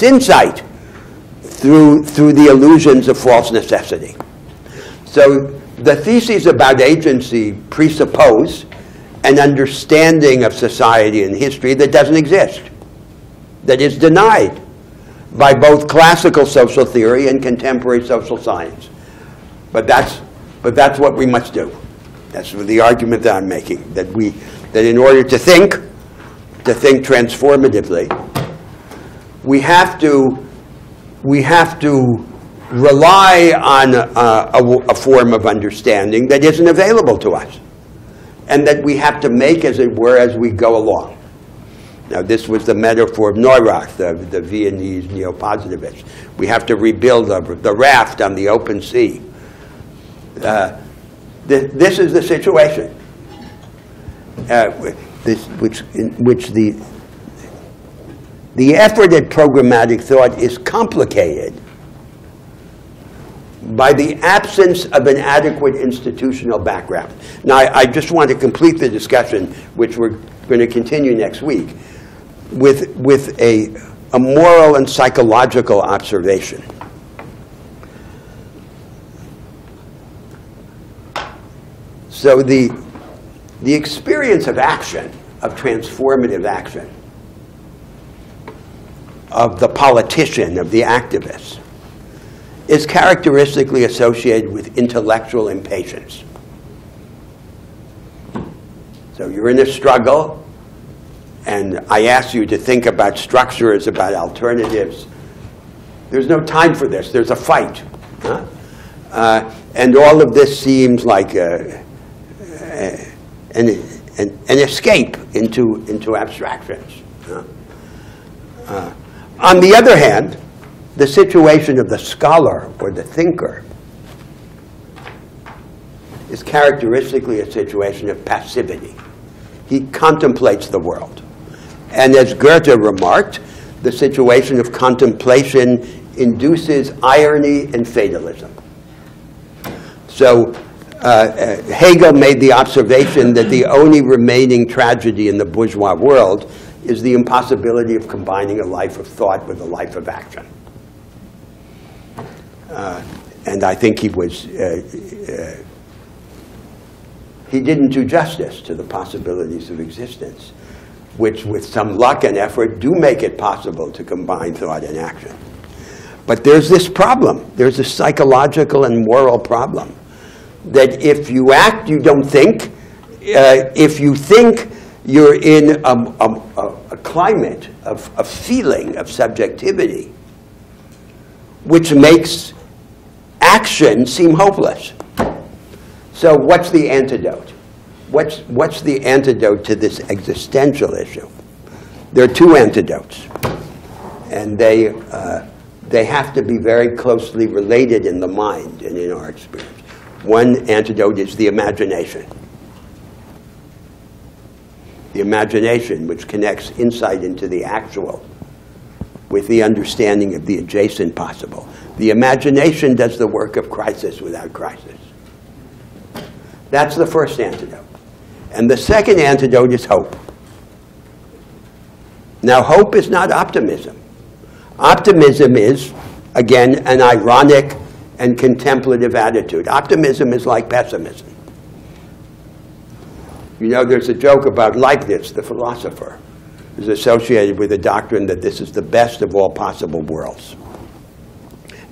insight through the illusions of false necessity. So the theses about agency presuppose an understanding of society and history that doesn't exist, that is denied by both classical social theory and contemporary social science. But that's what we must do. That's the argument that I'm making, that in order to think transformatively, we have to rely on a form of understanding that isn't available to us, and that we have to make, as it were, as we go along. Now, this was the metaphor of Neurath, the Viennese neo-positivists. We have to rebuild the raft on the open sea. This is the situation in which the effort at programmatic thought is complicated by the absence of an adequate institutional background. Now, I just want to complete the discussion, which we're going to continue next week, with a moral and psychological observation. So the experience of action, of transformative action, of the politician, of the activist, is characteristically associated with intellectual impatience. So you're in a struggle, and I ask you to think about structures, about alternatives. There's no time for this. There's a fight. Huh? And all of this seems like an escape into abstractions. Huh? On the other hand, the situation of the scholar or the thinker is characteristically a situation of passivity. He contemplates the world. And as Goethe remarked, the situation of contemplation induces irony and fatalism. So Hegel made the observation that the only remaining tragedy in the bourgeois world is the impossibility of combining a life of thought with a life of action. And I think he didn't do justice to the possibilities of existence, which with some luck and effort do make it possible to combine thought and action. But there's this problem. There's a psychological and moral problem that if you act, you don't think. If you think, you're in a climate of feeling, of subjectivity, which makes action seem hopeless. So what's the antidote? What's the antidote to this existential issue? There are two antidotes, and they have to be very closely related in the mind and in our experience. One antidote is the imagination. The imagination, which connects insight into the actual with the understanding of the adjacent possible. The imagination does the work of crisis without crisis. That's the first antidote. And the second antidote is hope. Now, hope is not optimism. Optimism is, again, an ironic and contemplative attitude. Optimism is like pessimism. You know, there's a joke about Leibniz, the philosopher, who's associated with the doctrine that this is the best of all possible worlds.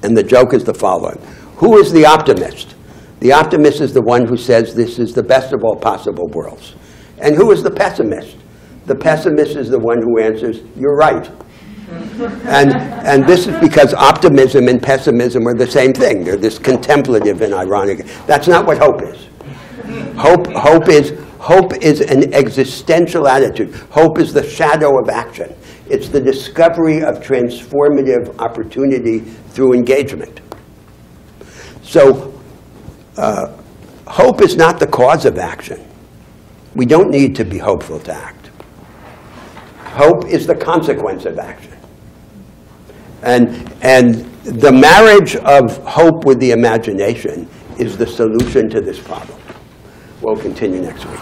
And the joke is the following. Who is the optimist? The optimist is the one who says this is the best of all possible worlds. And who is the pessimist? The pessimist is the one who answers, you're right. And this is because optimism and pessimism are the same thing. They're this contemplative and ironic. That's not what hope is. Hope is an existential attitude. Hope is the shadow of action. It's the discovery of transformative opportunity through engagement. So hope is not the cause of action. We don't need to be hopeful to act. Hope is the consequence of action. And the marriage of hope with the imagination is the solution to this problem. We'll continue next week.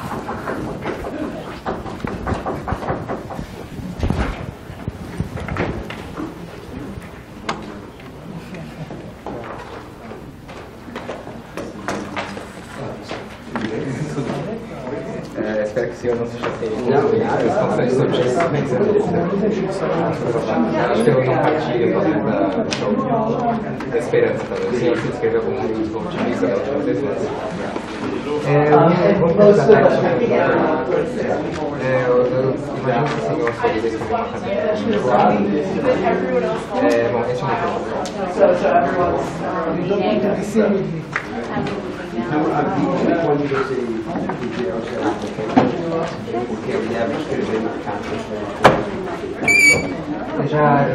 Espero que o senhor não se chateie. As confusões sobre isso. Acho que eu não partilho da esperança também. O senhor se descreveu como muito otimista da última vez, mas... Eu imagino que o senhor pode descrever uma cadeira. Bom, esse é o meu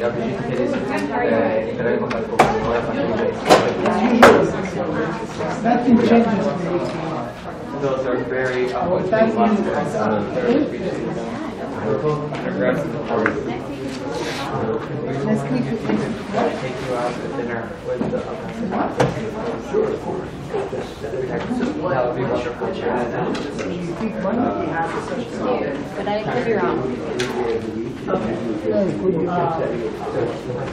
eu acredito que eles entrarão em contato com o senhor a partir Those are very uplifting Let's take you out to dinner with the Sure, of course. That would be wonderful. But I figure out. Okay.